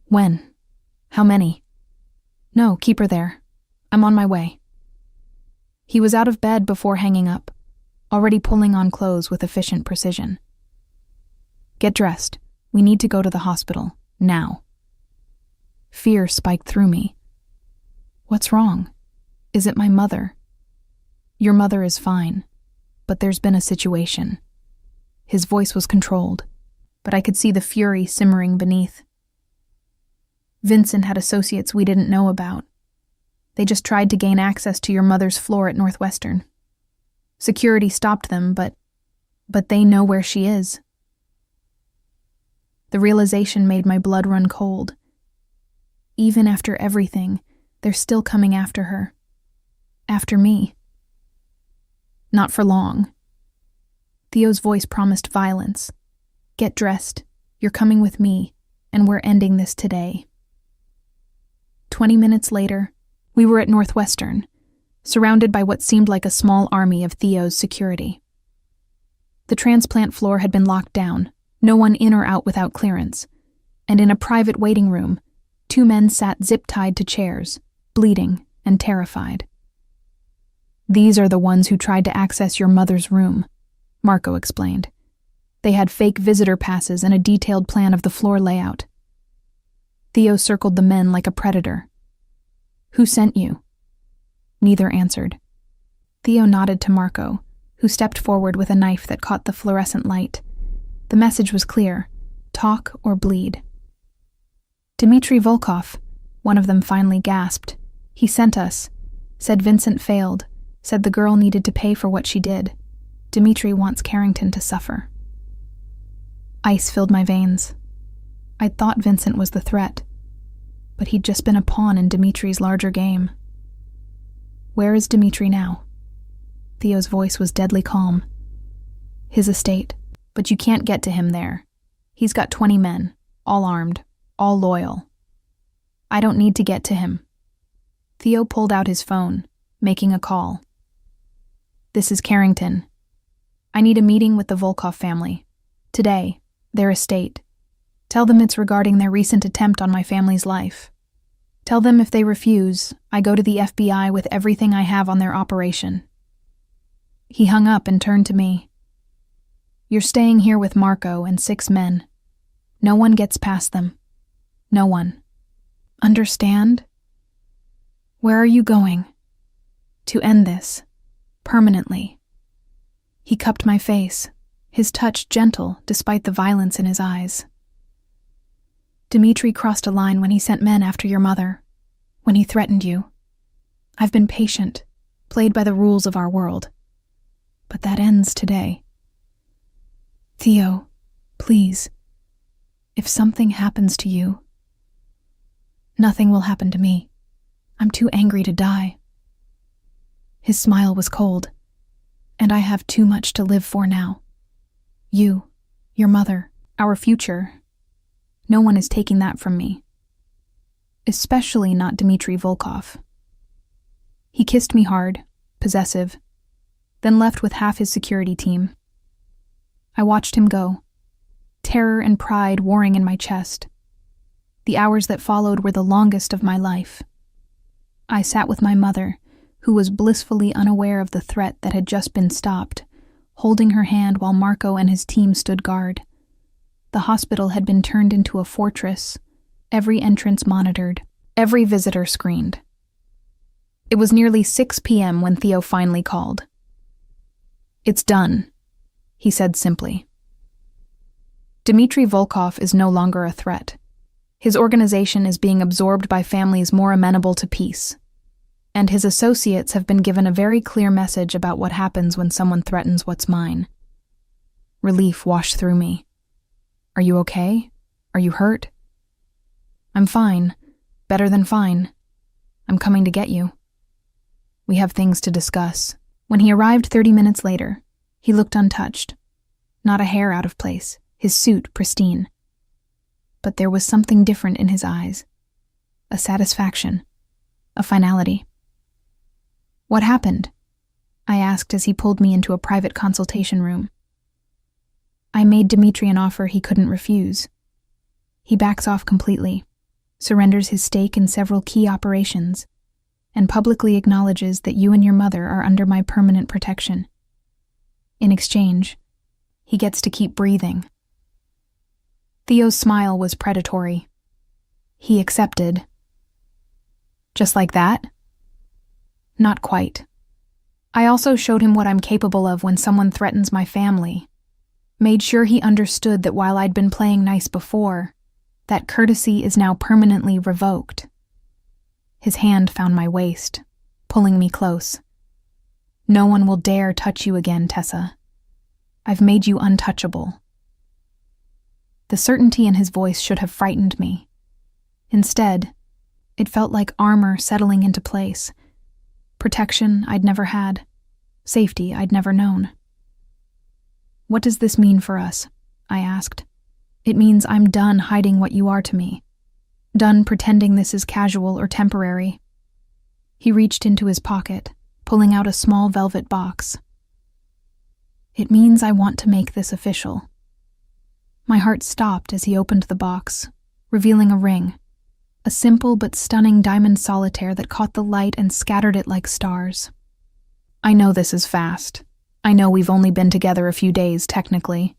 "When? How many?" "No, keep her there. I'm on my way." He was out of bed before hanging up, already pulling on clothes with efficient precision. "Get dressed. We need to go to the hospital, now." Fear spiked through me. "What's wrong? Is it my mother?" "Your mother is fine, but there's been a situation." His voice was controlled, but I could see the fury simmering beneath. "Vincent had associates we didn't know about. They just tried to gain access to your mother's floor at Northwestern. Security stopped them, but But they know where she is. The realization made my blood run cold. Even after everything, they're still coming after her. After me. Not for long. Theo's voice promised violence. Get dressed. You're coming with me, and we're ending this today. 20 minutes later, we were at Northwestern, surrounded by what seemed like a small army of Theo's security. The transplant floor had been locked down, no one in or out without clearance, and in a private waiting room, 2 men sat zip-tied to chairs, bleeding and terrified. These are the ones who tried to access your mother's room, Marco explained. They had fake visitor passes and a detailed plan of the floor layout. Theo circled the men like a predator. Who sent you? Neither answered. Theo nodded to Marco, who stepped forward with a knife that caught the fluorescent light. The message was clear: talk or bleed. Dmitry Volkov, one of them finally gasped. He sent us. Said Vincent failed. Said the girl needed to pay for what she did. Dmitry wants Carrington to suffer. Ice filled my veins. I'd thought Vincent was the threat, but he'd just been a pawn in Dmitry's larger game. Where is Dmitry now? Theo's voice was deadly calm. His estate, but you can't get to him there. He's got 20 men, all armed, all loyal. I don't need to get to him. Theo pulled out his phone, making a call. This is Carrington. I need a meeting with the Volkov family. Today, their estate. Tell them it's regarding their recent attempt on my family's life. Tell them if they refuse, I go to the FBI with everything I have on their operation. He hung up and turned to me. You're staying here with Marco and 6 men. No one gets past them. No one. Understand? Where are you going? To end this. Permanently. He cupped my face, his touch gentle despite the violence in his eyes. Dmitry crossed a line when he sent men after your mother, when he threatened you. I've been patient, played by the rules of our world. But that ends today. Theo, please, if something happens to you, nothing will happen to me. I'm too angry to die. His smile was cold, and I have too much to live for now. You, your mother, our future. No one is taking that from me. Especially not Dmitry Volkov. He kissed me hard, possessive, then left with half his security team. I watched him go, terror and pride warring in my chest. The hours that followed were the longest of my life. I sat with my mother, who was blissfully unaware of the threat that had just been stopped, holding her hand while Marco and his team stood guard. The hospital had been turned into a fortress, every entrance monitored, every visitor screened. It was nearly 6 p.m. when Theo finally called. It's done, he said simply. Dmitry Volkov is no longer a threat. His organization is being absorbed by families more amenable to peace, and his associates have been given a very clear message about what happens when someone threatens what's mine. Relief washed through me. Are you okay? Are you hurt? I'm fine. Better than fine. I'm coming to get you. We have things to discuss. When he arrived 30 minutes later, he looked untouched. Not a hair out of place, his suit pristine. But there was something different in his eyes. A satisfaction. A finality. What happened? I asked as he pulled me into a private consultation room. I made Dmitry an offer he couldn't refuse. He backs off completely, surrenders his stake in several key operations, and publicly acknowledges that you and your mother are under my permanent protection. In exchange, he gets to keep breathing. Theo's smile was predatory. He accepted. Just like that? Not quite. I also showed him what I'm capable of when someone threatens my family. Made sure he understood that while I'd been playing nice before, that courtesy is now permanently revoked. His hand found my waist, pulling me close. No one will dare touch you again, Tessa. I've made you untouchable." The certainty in his voice should have frightened me. Instead, it felt like armor settling into place. Protection I'd never had. Safety I'd never known. "What does this mean for us?" I asked. "It means I'm done hiding what you are to me. Done pretending this is casual or temporary." He reached into his pocket, pulling out a small velvet box. "It means I want to make this official." My heart stopped as he opened the box, revealing a ring, a simple but stunning diamond solitaire that caught the light and scattered it like stars. "I know this is fast. I know we've only been together a few days, technically.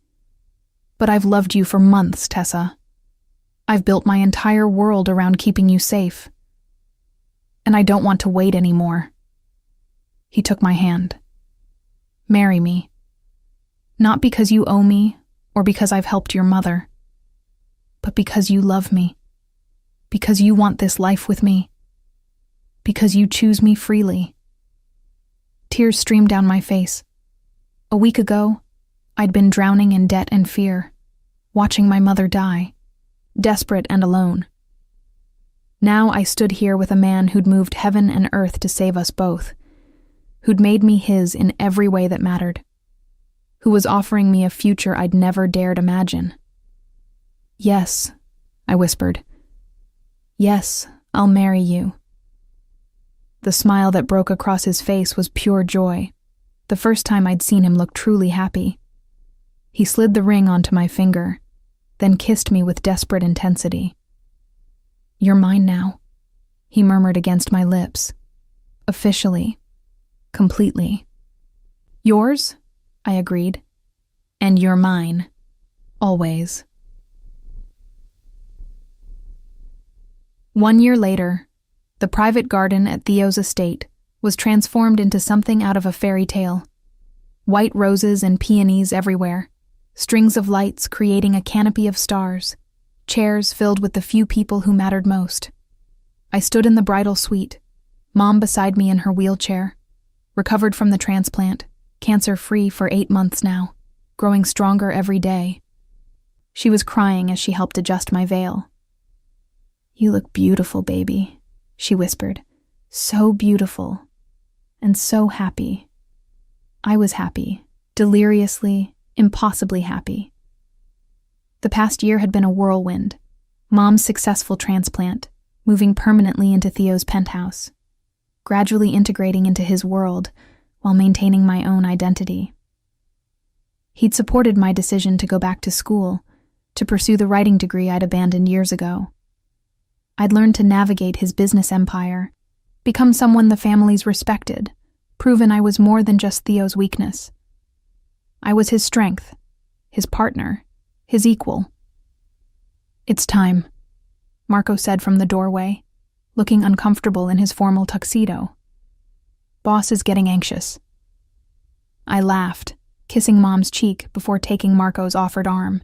But I've loved you for months, Tessa. I've built my entire world around keeping you safe. And I don't want to wait anymore." He took my hand. "Marry me. Not because you owe me or because I've helped your mother, but because you love me. Because you want this life with me. Because you choose me freely." Tears streamed down my face. A week ago, I'd been drowning in debt and fear, watching my mother die, desperate and alone. Now I stood here with a man who'd moved heaven and earth to save us both, who'd made me his in every way that mattered, who was offering me a future I'd never dared imagine. "Yes," I whispered. "Yes, I'll marry you." The smile that broke across his face was pure joy, the first time I'd seen him look truly happy. He slid the ring onto my finger, then kissed me with desperate intensity. "You're mine now," he murmured against my lips. "Officially. Completely." "Yours?" I agreed. "And you're mine. Always." 1 year later, the private garden at Theo's estate was transformed into something out of a fairy tale. White roses and peonies everywhere, strings of lights creating a canopy of stars, chairs filled with the few people who mattered most. I stood in the bridal suite, Mom beside me in her wheelchair, recovered from the transplant, cancer-free for 8 months now, growing stronger every day. She was crying as she helped adjust my veil. "You look beautiful, baby," she whispered. "So beautiful. And so happy." I was happy, deliriously, impossibly happy. The past year had been a whirlwind. Mom's successful transplant, moving permanently into Theo's penthouse, gradually integrating into his world while maintaining my own identity. He'd supported my decision to go back to school, to pursue the writing degree I'd abandoned years ago. I'd learned to navigate his business empire, become someone the families respected, proven I was more than just Theo's weakness. I was his strength, his partner, his equal. "It's time," Marco said from the doorway, looking uncomfortable in his formal tuxedo. "Boss is getting anxious." I laughed, kissing Mom's cheek before taking Marco's offered arm.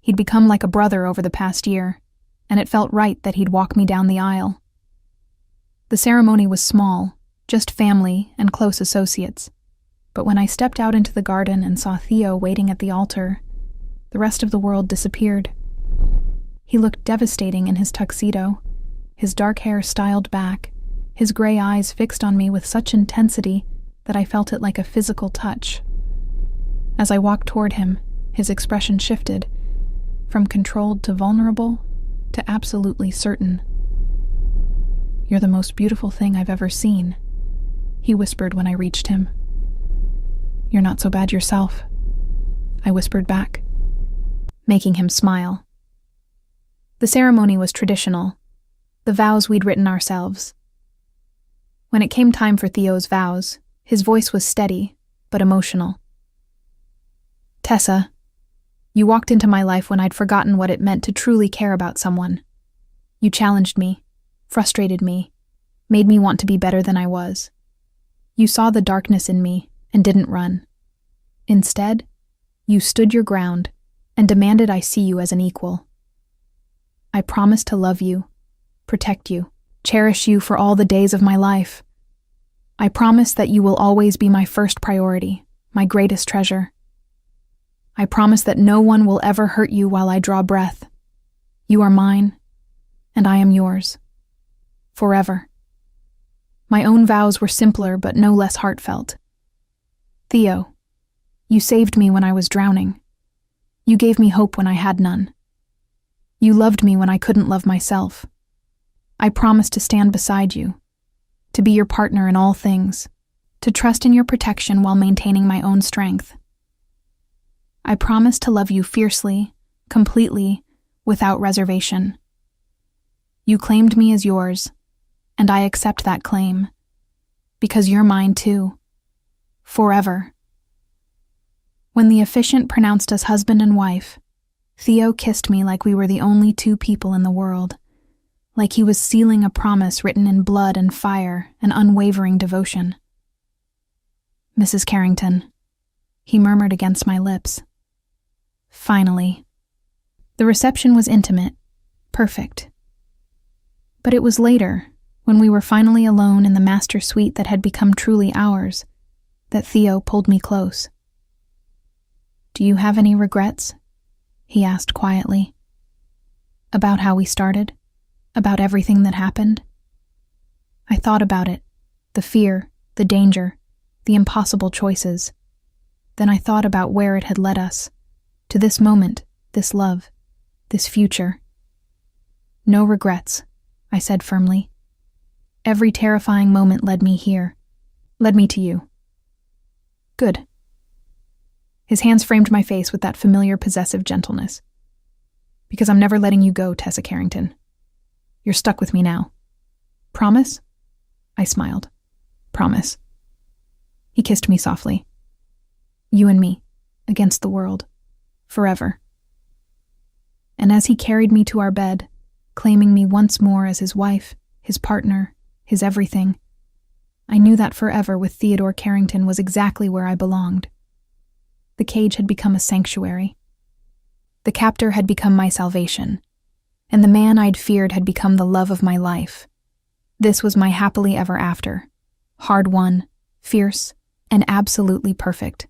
He'd become like a brother over the past year, and it felt right that he'd walk me down the aisle. The ceremony was small, just family and close associates. But when I stepped out into the garden and saw Theo waiting at the altar, the rest of the world disappeared. He looked devastating in his tuxedo, his dark hair styled back, his gray eyes fixed on me with such intensity that I felt it like a physical touch. As I walked toward him, his expression shifted, from controlled to vulnerable to absolutely certain. "You're the most beautiful thing I've ever seen," he whispered when I reached him. "You're not so bad yourself," I whispered back, making him smile. The ceremony was traditional, the vows we'd written ourselves. When it came time for Theo's vows, his voice was steady, but emotional. "Tessa, you walked into my life when I'd forgotten what it meant to truly care about someone. You challenged me, frustrated me, made me want to be better than I was. You saw the darkness in me and didn't run. Instead, you stood your ground and demanded I see you as an equal. I promise to love you, protect you, cherish you for all the days of my life. I promise that you will always be my first priority, my greatest treasure. I promise that no one will ever hurt you while I draw breath. You are mine, and I am yours. Forever. My own vows were simpler but no less heartfelt. Theo, you saved me when I was drowning. You gave me hope when I had none. You loved me when I couldn't love myself. I promise to stand beside you, to be your partner in all things, to trust in your protection while maintaining my own strength. I promise to love you fiercely, completely, without reservation. You claimed me as yours, and I accept that claim, because you're mine too, forever. When the officiant pronounced us husband and wife, Theo kissed me like we were the only two people in the world, like he was sealing a promise written in blood and fire and unwavering devotion. Mrs. Carrington, he murmured against my lips. Finally. The reception was intimate, perfect. But it was later, when we were finally alone in the master suite that had become truly ours, that Theo pulled me close. Do you have any regrets? He asked quietly. About how we started? About everything that happened? I thought about it, the fear, the danger, the impossible choices. Then I thought about where it had led us, to this moment, this love, this future. No regrets, I said firmly. Every terrifying moment led me here, led me to you. Good. His hands framed my face with that familiar possessive gentleness. Because I'm never letting you go, Tessa Carrington. You're stuck with me now. Promise? I smiled. Promise. He kissed me softly. You and me, against the world, forever. And as he carried me to our bed, claiming me once more as his wife, his partner, his everything, I knew that forever with Theodore Carrington was exactly where I belonged. The cage had become a sanctuary. The captor had become my salvation, and the man I'd feared had become the love of my life. This was my happily ever after, hard-won, fierce, and absolutely perfect.